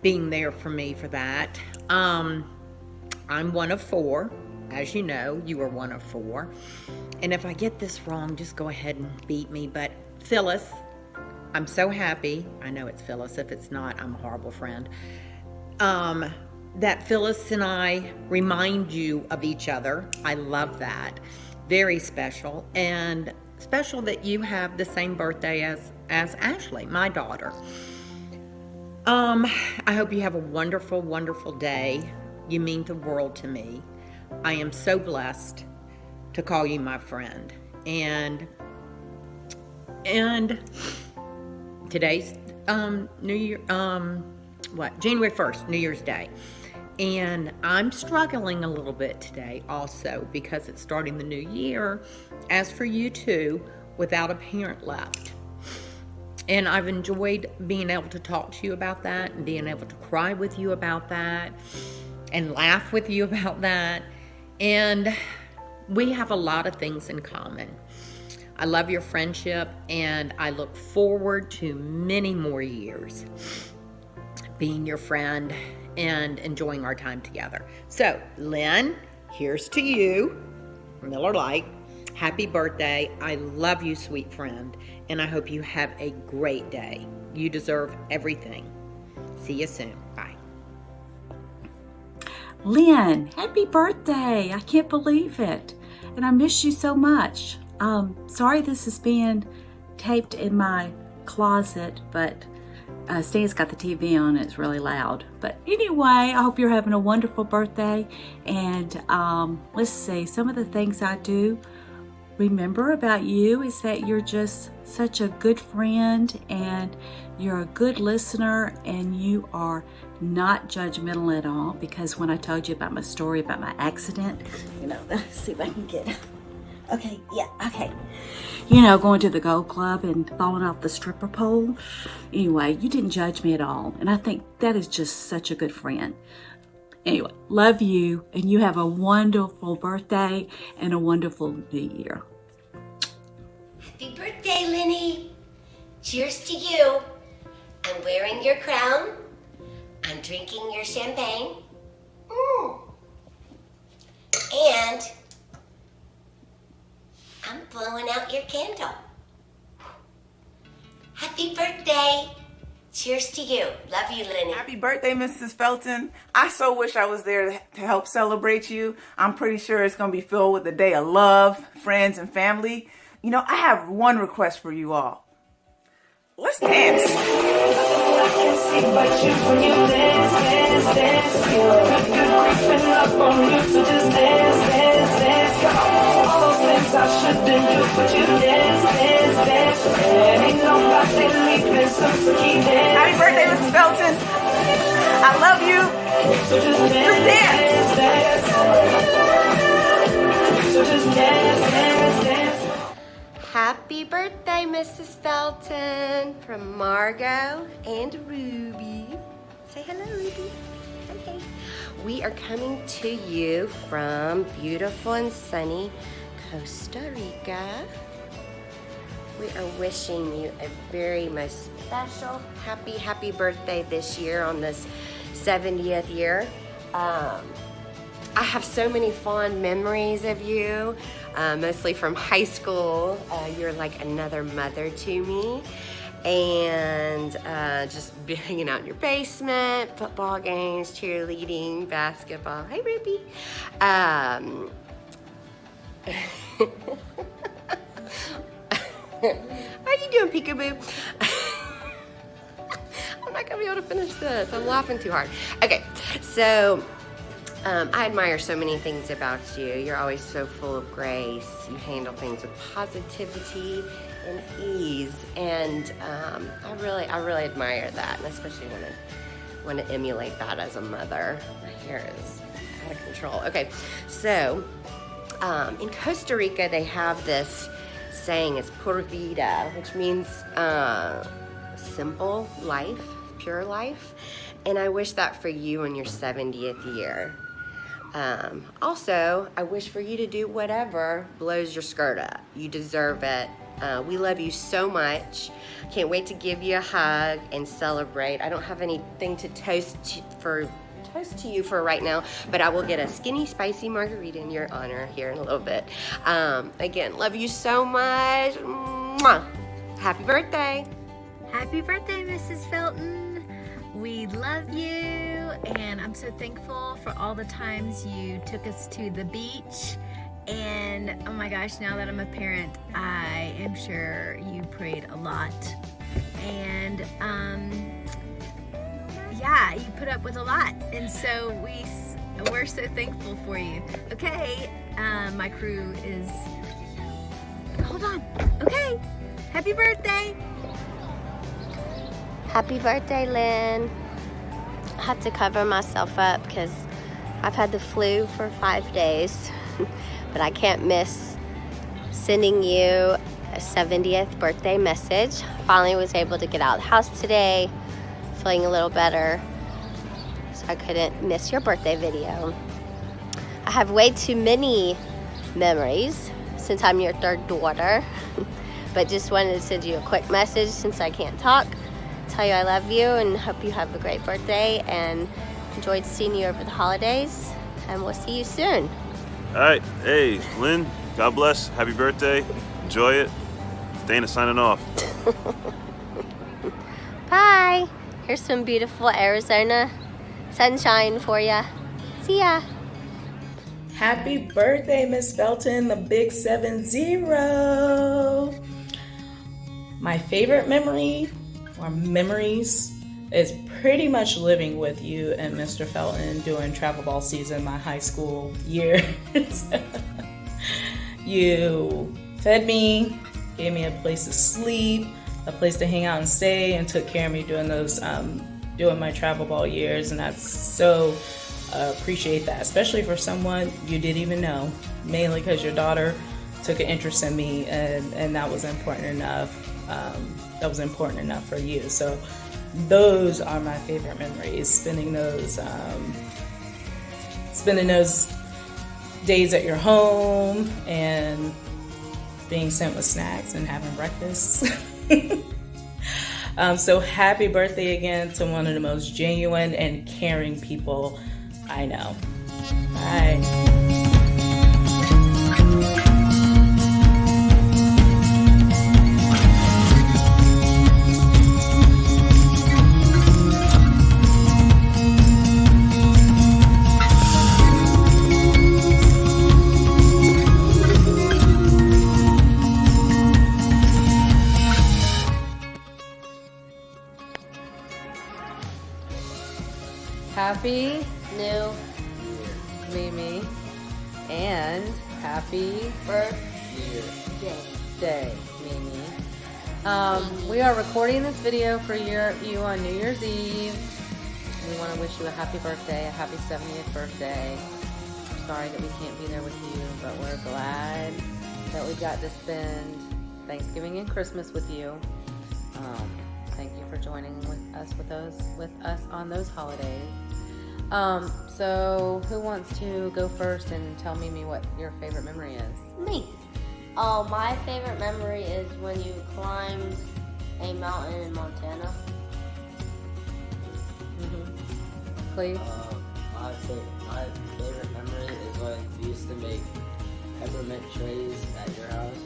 being there for me for that. I'm one of 4, as you know. You are one of 4, and if I get this wrong, just go ahead and beat me. But Phyllis, I'm so happy. I know it's Phyllis. If it's not, I'm a horrible friend. That Phyllis and I remind you of each other. I love that. Very special, and special that you have the same birthday as Ashley, my daughter. I hope you have a wonderful, wonderful day. You mean the world to me. I am so blessed to call you my friend. And today's January 1st, New Year's Day. And I'm struggling a little bit today also because it's starting the new year, as for you too, without a parent left. And I've enjoyed being able to talk to you about that and being able to cry with you about that and laugh with you about that. And we have a lot of things in common. I love your friendship, and I look forward to many more years being your friend and enjoying our time together. So, Lynn, here's to you, Miller Lite. Happy birthday. I love you, sweet friend, and I hope you have a great day. You deserve everything. See you soon. Bye. Lynn, happy birthday. I can't believe it. And I miss you so much. Sorry this is being taped in my closet, but Stan's got the TV on. It's really loud. But anyway, I hope you're having a wonderful birthday. And let's see, some of the things I do remember about you is that you're just such a good friend, and you're a good listener, and you are not judgmental at all. Because when I told you about my story about my accident, let's see if I can get it. Okay, yeah, okay. Going to the Gold Club and falling off the stripper pole. Anyway, you didn't judge me at all. And I think that is just such a good friend. Anyway, love you, and you have a wonderful birthday and a wonderful new year. Happy birthday, Lynne. Cheers to you. I'm wearing your crown. I'm drinking your champagne. And I'm blowing out your candle. Happy birthday. Cheers to you. Love you, Lynne. Happy birthday, Mrs. Felton. I so wish I was there to help celebrate you. I'm pretty sure it's going to be filled with a day of love, friends, and family. You know, I have one request for you all. Let's dance. Happy birthday, Mrs. Felton. I love you. Just dance. Happy birthday, Mrs. Felton, from Margot and Ruby. Say hello, Ruby. Okay. We are coming to you from beautiful and sunny Costa Rica. We are wishing you a very most special, happy birthday this year on this 70th year. I have so many fond memories of you, mostly from high school. You're like another mother to me. And just hanging out in your basement, football games, cheerleading, basketball. Hey, Ruby. How are you doing, peekaboo? I'm not gonna be able to finish this. I'm laughing too hard. Okay, so I admire so many things about you. You're always so full of grace. You handle things with positivity and ease, and I really admire that, and especially want to emulate that as a mother. My hair is out of control. Okay, so in Costa Rica they have this saying, it's pura vida, which means simple life, pure life, and I wish that for you in your 70th year. Also, I wish for you to do whatever blows your skirt up. You deserve it. We love you so much. Can't wait to give you a hug and celebrate. I don't have anything to toast to you for right now, but I will get a skinny spicy margarita in your honor here in a little bit. Again, love you so much. Mwah. Happy birthday. Happy birthday, Mrs. Felton. We love you, and I'm so thankful for all the times you took us to the beach. And oh my gosh, now that I'm a parent, I am sure you prayed a lot. And yeah, you put up with a lot. And so we're so thankful for you. Okay, my crew is, hold on. Okay, happy birthday. Happy birthday, Lynne. I have to cover myself up because I've had the flu for 5 days. But I can't miss sending you a 70th birthday message. Finally was able to get out of the house today, feeling a little better, so I couldn't miss your birthday video. I have way too many memories since I'm your third daughter, but just wanted to send you a quick message since I can't talk, tell you I love you and hope you have a great birthday and enjoyed seeing you over the holidays, and we'll see you soon. All right. Hey, Lynne, God bless. Happy birthday. Enjoy it. Dana signing off. Bye. Here's some beautiful Arizona sunshine for ya. See ya. Happy birthday, Miss Felton, the big 70. My favorite memory or memories is pretty much living with you and Mr. Felton during travel ball season, my high school years. You fed me, gave me a place to sleep, a place to hang out and stay, and took care of me during those doing my travel ball years, and I so appreciate that, especially for someone you didn't even know, mainly because your daughter took an interest in me, and that was important enough. That was important enough for you. So those are my favorite memories, spending those days at your home and being sent with snacks and having breakfast. So happy birthday again to one of the most genuine and caring people I know. Bye. Happy New Mimi, and happy birthday, Mimi. We are recording this video for you on New Year's Eve. We want to wish you a happy birthday, a happy 70th birthday. I'm sorry that we can't be there with you, but we're glad that we got to spend Thanksgiving and Christmas with you. Thank you for joining with us on those holidays. So who wants to go first and tell Mimi what your favorite memory is? Me. Oh, my favorite memory is when you climbed a mountain in Montana. Please. My favorite memory is when we used to make peppermint trays at your house.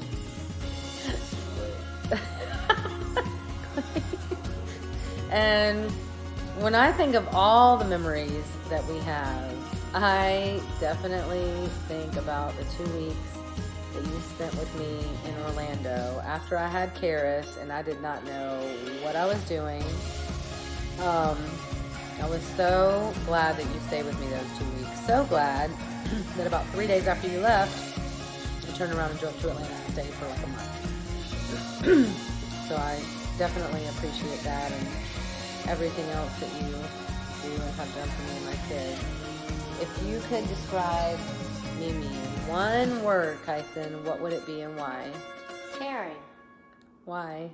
And when I think of all the memories that we have, I definitely think about the 2 weeks that you spent with me in Orlando after I had Karis and I did not know what I was doing. I was so glad that you stayed with me those 2 weeks. So glad that about 3 days after you left, I turned around and drove to Atlanta and stayed for like a month. So I definitely appreciate that and everything else that you do and have done for me and my kids. If you could describe Mimi in one word, Kyson, what would it be and why? Caring. Why?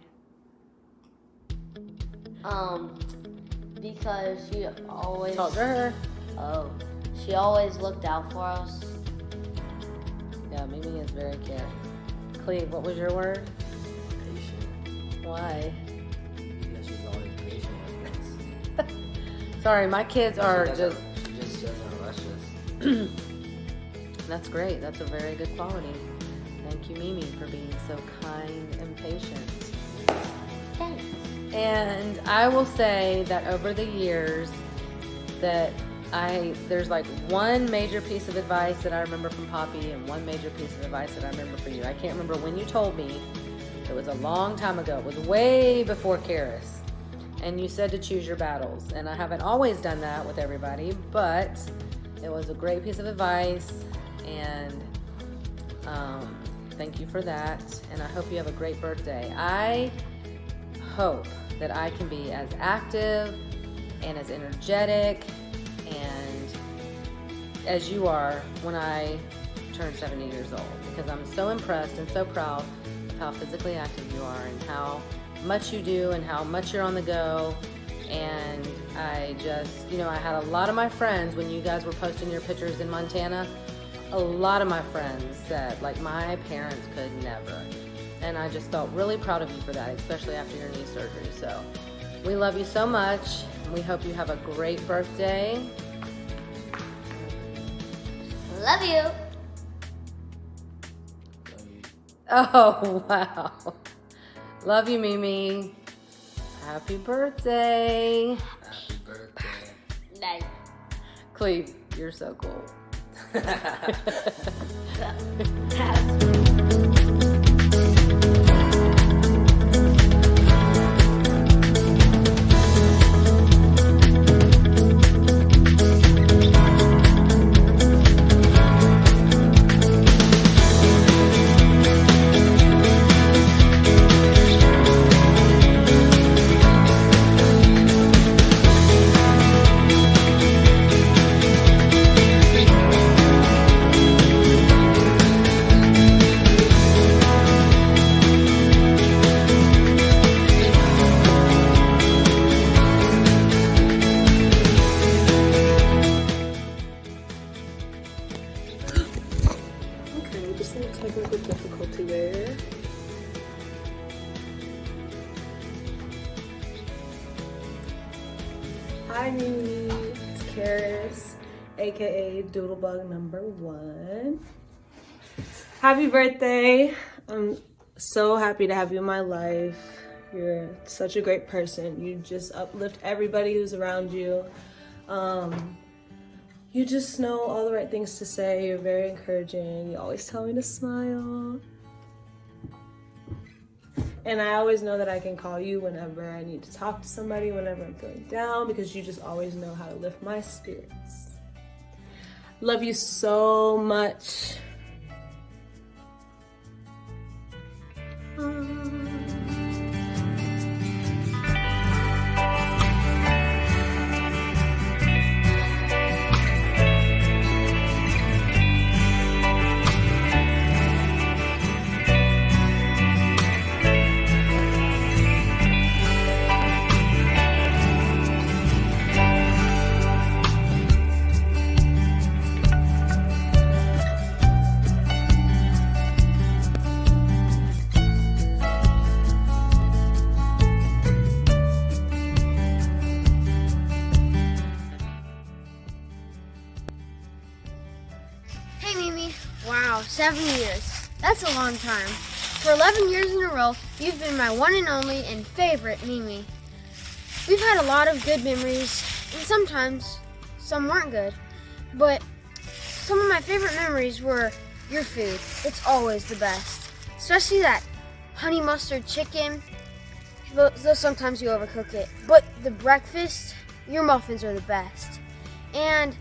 Because she always... Talk to her. Oh. She always looked out for us. Yeah, Mimi is very caring. Cleve, what was your word? Patient. Why? Because she's always patient with us. Sorry, my kids are She just doesn't rush us. That's great. That's a very good quality. Thank you, Mimi, for being so kind and patient. Thanks. And I will say that over the years that there's like one major piece of advice that I remember from Poppy and one major piece of advice that I remember for you. I can't remember when you told me. It was a long time ago. It was way before Karis. And you said to choose your battles. And I haven't always done that with everybody, but it was a great piece of advice. And thank you for that. And I hope you have a great birthday. I hope that I can be as active and as energetic and as you are when I turn 70 years old, because I'm so impressed and so proud of how physically active you are and how much you do and how much you're on the go. And I just, I had a lot of my friends, when you guys were posting your pictures in Montana, a lot of my friends said, like, my parents could never. And I just felt really proud of you for that, especially after your knee surgery. So we love you so much. And we hope you have a great birthday. Love you. Oh, wow. Love you, Mimi. Happy birthday. Happy birthday. Nice. Cleve, you're so cool. technical difficulty there. Hi Mimi, it's Karis, aka Doodlebug number 1. Happy birthday. I'm so happy to have you in my life. You're such a great person. You just uplift everybody who's around you. You just know all the right things to say. You're very encouraging. You always tell me to smile. And I always know that I can call you whenever I need to talk to somebody, whenever I'm feeling down, because you just always know how to lift my spirits. Love you so much. Hey Mimi, wow, 7 years. That's a long time. For 11 years in a row, you've been my one and only and favorite Mimi. We've had a lot of good memories, and sometimes some weren't good. But some of my favorite memories were your food. It's always the best. Especially that honey mustard chicken, though sometimes you overcook it. But the breakfast, your muffins are the best. And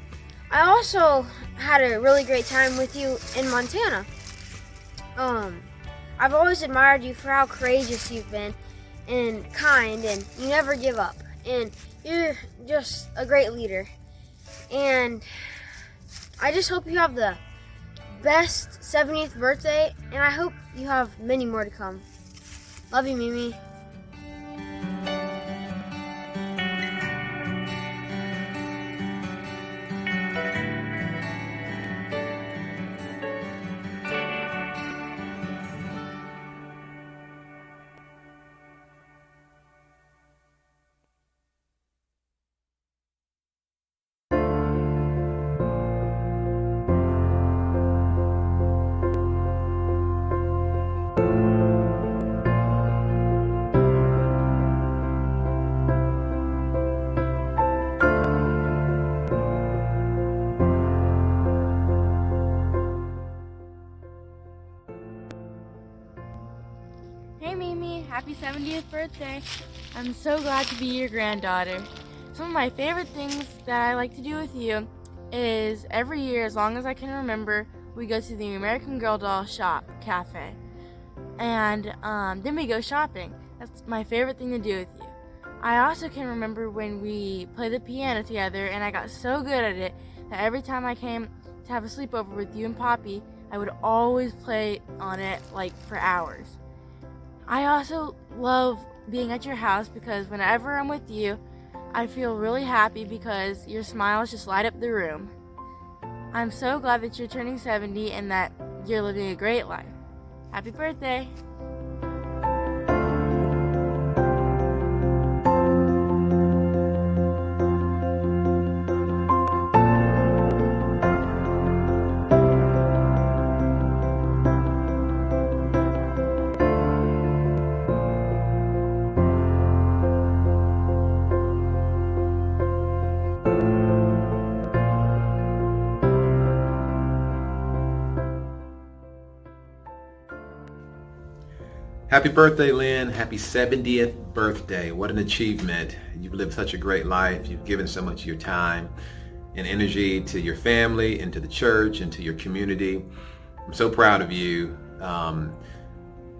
I also had a really great time with you in Montana. I've always admired you for how courageous you've been and kind, and you never give up. And you're just a great leader. And I just hope you have the best 70th birthday, and I hope you have many more to come. Love you, Mimi. Hey Mimi, happy 70th birthday. I'm so glad to be your granddaughter. Some of my favorite things that I like to do with you is every year, as long as I can remember, we go to the American Girl Doll Shop Cafe. And then we go shopping. That's my favorite thing to do with you. I also can remember when we played the piano together, and I got so good at it that every time I came to have a sleepover with you and Poppy, I would always play on it like for hours. I also love being at your house because whenever I'm with you, I feel really happy because your smiles just light up the room. I'm so glad that you're turning 70 and that you're living a great life. Happy birthday! Happy birthday, Lynn. Happy 70th birthday. What an achievement. You've lived such a great life. You've given so much of your time and energy to your family and to the church and to your community. I'm so proud of you.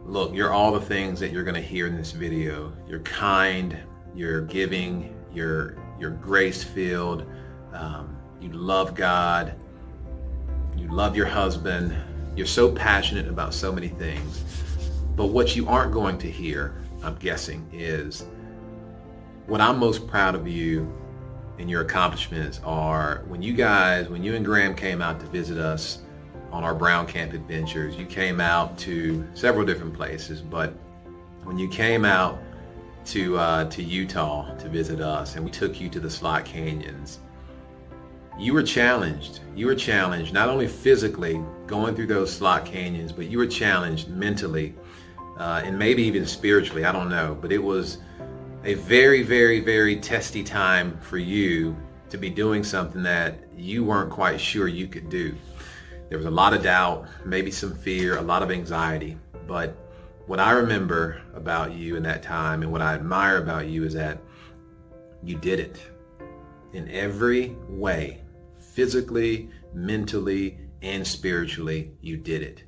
Look, you're all the things that you're going to hear in this video. You're kind, you're giving, you're grace-filled, you love God, you love your husband. You're so passionate about so many things. But what you aren't going to hear, I'm guessing, is what I'm most proud of you and your accomplishments are when you and Graham came out to visit us on our Brown Camp adventures. You came out to several different places, but when you came out to Utah to visit us and we took you to the slot canyons, you were challenged. You were challenged not only physically going through those slot canyons, but you were challenged mentally. And maybe even spiritually, I don't know. But it was a very, very, very testy time for you to be doing something that you weren't quite sure you could do. There was a lot of doubt, maybe some fear, a lot of anxiety. But what I remember about you in that time and what I admire about you is that you did it in every way, physically, mentally, and spiritually. You did it.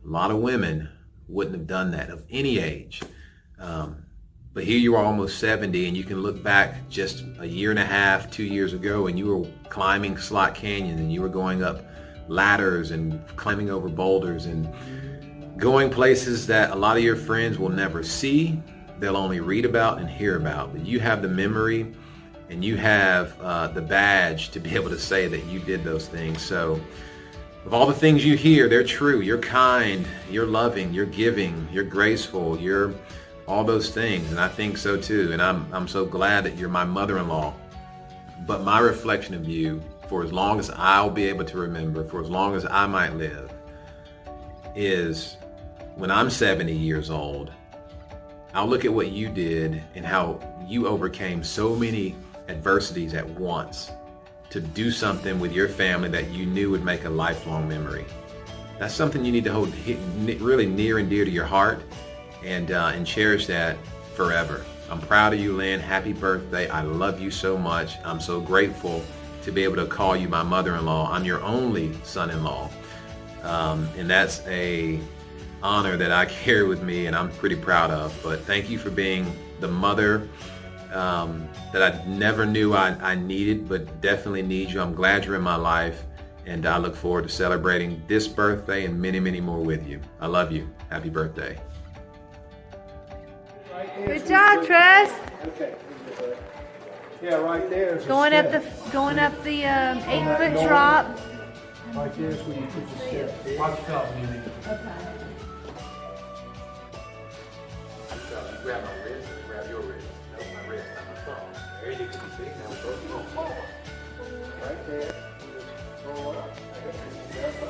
A lot of women wouldn't have done that of any age. But here you are almost 70, and you can look back just a year and a half, 2 years ago, and you were climbing Slot Canyon, and you were going up ladders and climbing over boulders and going places that a lot of your friends will never see. They'll only read about and hear about. But you have the memory and you have the badge to be able to say that you did those things. So of all the things you hear, they're true. You're kind, you're loving, you're giving, you're graceful, you're all those things. And I think so too. And I'm so glad that you're my mother-in-law. But my reflection of you, for as long as I'll be able to remember, for as long as I might live, is when I'm 70 years old, I'll look at what you did and how you overcame so many adversities at once to do something with your family that you knew would make a lifelong memory. That's something you need to hold really near and dear to your heart and cherish that forever. I'm proud of you, Lynn. Happy birthday. I love you so much. I'm so grateful to be able to call you my mother-in-law. I'm your only son-in-law. And that's a honor that I carry with me and I'm pretty proud of. But thank you for being the mother that I never knew I needed, but definitely need you. I'm glad you're in my life, and I look forward to celebrating this birthday and many, many more with you. I love you. Happy birthday. Good job, Tress. Okay. Yeah, right there. Going up the 8-foot drop. Right there is where you put the step. Watch Felton, Mimi. Okay. You grab my wrist, grab your wrist. That was my wrist, not my phone. There you can see. Now we're both going. Right there. Just roll up. I got to step up.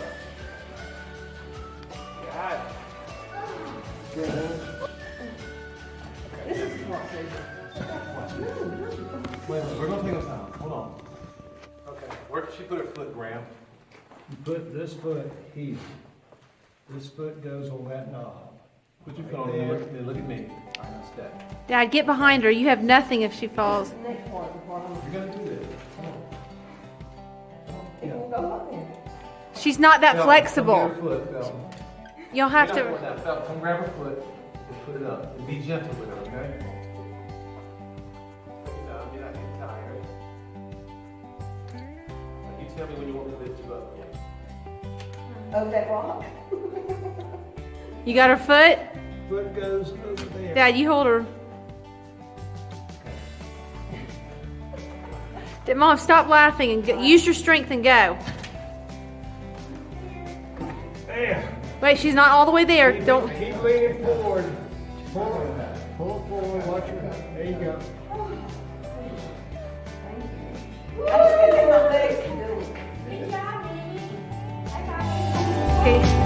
Got it. Good. This is more favorite. Wait a minute, we're gonna take us out. Hold on. Okay, where did she put her foot, Graham? You put this foot here. This foot goes on that knob. Put your foot on there, then look at me. All right, now step. Dad, get behind her. You have nothing if she falls. You're gonna do this. Come on. She's not that Felton, flexible. Come get her foot, Felton. You'll have You're not to. going down. Felton, come grab her foot and put it up. And be gentle with her, okay? You're not getting tired. Now, you tell me when you want me to lift you up. Oh, that rock? You got her foot? Foot goes over there. Dad, you hold her. Mom, stop laughing and use your strength and go. There. Wait, she's not all the way there. Don't. Keep leaning forward. Pull forward. Watch her. There you go. I was going to take my legs and do it. Okay.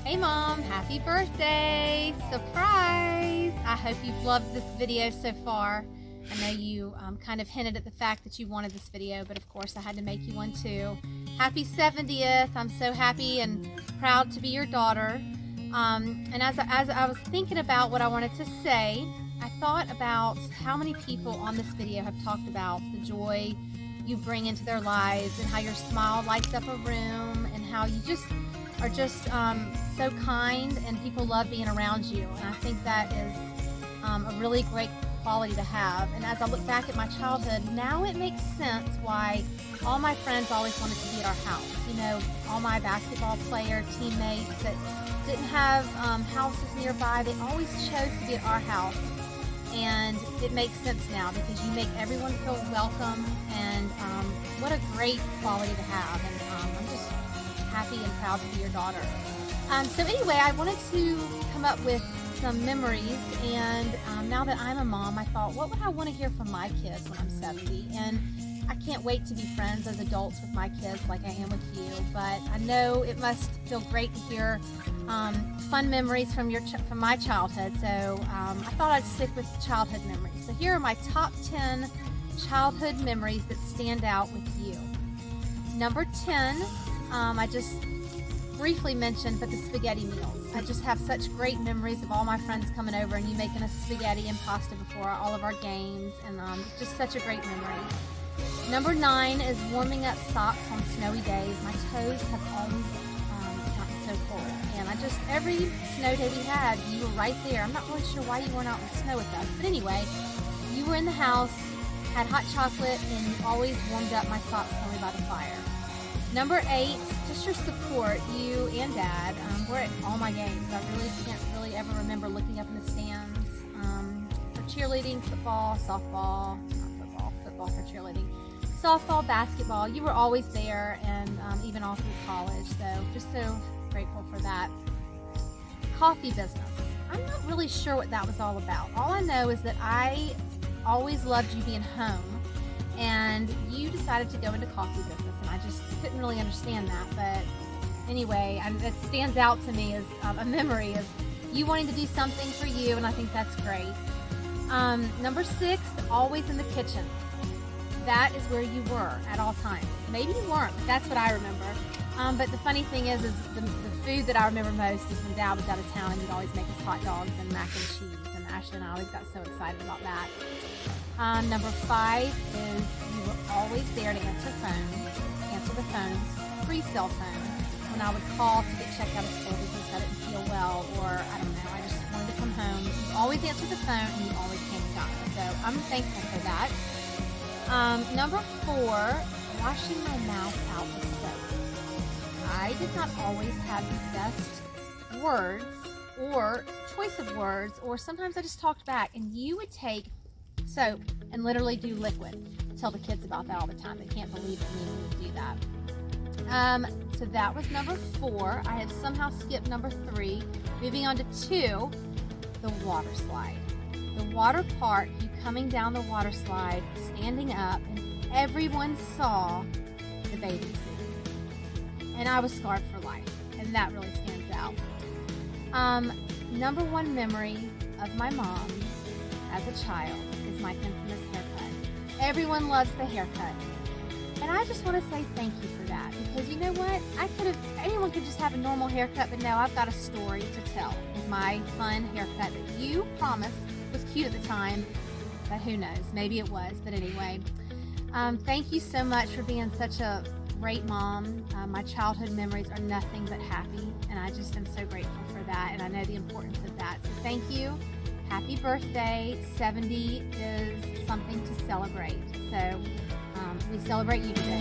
Hey Mom, happy birthday! Surprise! I hope you've loved this video so far. I know you kind of hinted at the fact that you wanted this video, but of course I had to make you one too. Happy 70th! I'm so happy and proud to be your daughter. And as I was thinking about what I wanted to say, I thought about how many people on this video have talked about the joy you bring into their lives and how your smile lights up a room and how you just are so kind and people love being around you. And I think that is a really great quality to have. And as I look back at my childhood, now it makes sense why all my friends always wanted to be at our house. You know, all my basketball player teammates that didn't have houses nearby, they always chose to be at our house. And it makes sense now because you make everyone feel welcome, and what a great quality to have. And I'm just happy and proud to be your daughter. So anyway, I wanted to come up with some memories, and now that I'm a mom, I thought, what would I want to hear from my kids when I'm 70? And I can't wait to be friends as adults with my kids like I am with you, but I know it must feel great to hear fun memories from my childhood, so I thought I'd stick with childhood memories. So here are my top 10 childhood memories that stand out with you. Number 10, I just briefly mentioned, but the spaghetti meals. I just have such great memories of all my friends coming over and you making us spaghetti and pasta before all of our games, and just such a great memory. Number 9 is warming up socks on snowy days. My toes have always gotten so cold, and every snow day we had, you were right there. I'm not really sure why you weren't out in the snow with us, but anyway, you were in the house, had hot chocolate, and you always warmed up my socks for me by the fire. Number 8, just your support, you and Dad, were at all my games. I really can't ever remember looking up in the stands for cheerleading, football, softball, football for cheerleading, softball, basketball. You were always there, and even all through college, so just so grateful for that. Coffee business. I'm not really sure what that was all about. All I know is that I always loved you being home, and you decided to go into coffee business, and I just couldn't really understand that, but anyway, it stands out to me as a memory of you wanting to do something for you, and I think that's great. Number 6, always in the kitchen. That is where you were at all times. Maybe you weren't, but that's what I remember. But the funny thing is the food that I remember most is when Dad was out of town and you'd always make us hot dogs and mac and cheese, and Ashley and I always got so excited about that. Number 5 is you were always there to answer the phones, free cell phone, when I would call to get checked out of school because I didn't feel well, or I don't know, I just wanted to come home. You always answered the phone and you always came and got me, so I'm thankful for that. Number 4, washing my mouth out with soap. I did not always have the best words or choice of words, or sometimes I just talked back, and you would take soap and literally do liquid. I tell the kids about that all the time. They can't believe that me would do that. So that was number 4. I have somehow skipped number 3. Moving on to 2, the water slide. The water part, you coming down the water slide, standing up, and everyone saw the bathing suit. And I was scarred for life, and that really stands out. Number 1 memory of my mom as a child is my infamous haircut. Everyone loves the haircut. And I just want to say thank you for that, because you know what? Anyone could just have a normal haircut, but no, I've got a story to tell with my fun haircut that you promised was cute at the time, but who knows, maybe it was, but anyway. Thank you so much for being such a great mom. My childhood memories are nothing but happy, and I just am so grateful for that, and I know the importance of that. So thank you. Happy birthday. 70 is something to celebrate. So we celebrate you today.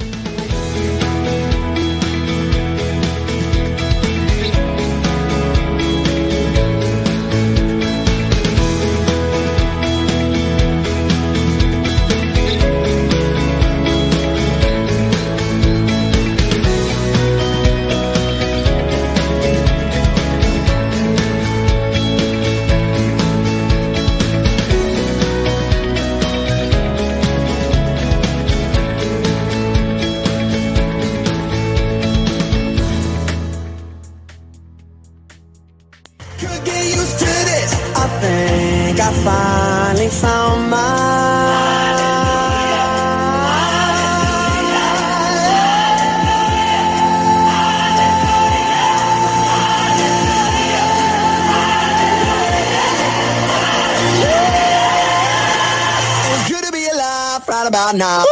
I finally found It's good to be alive right about now.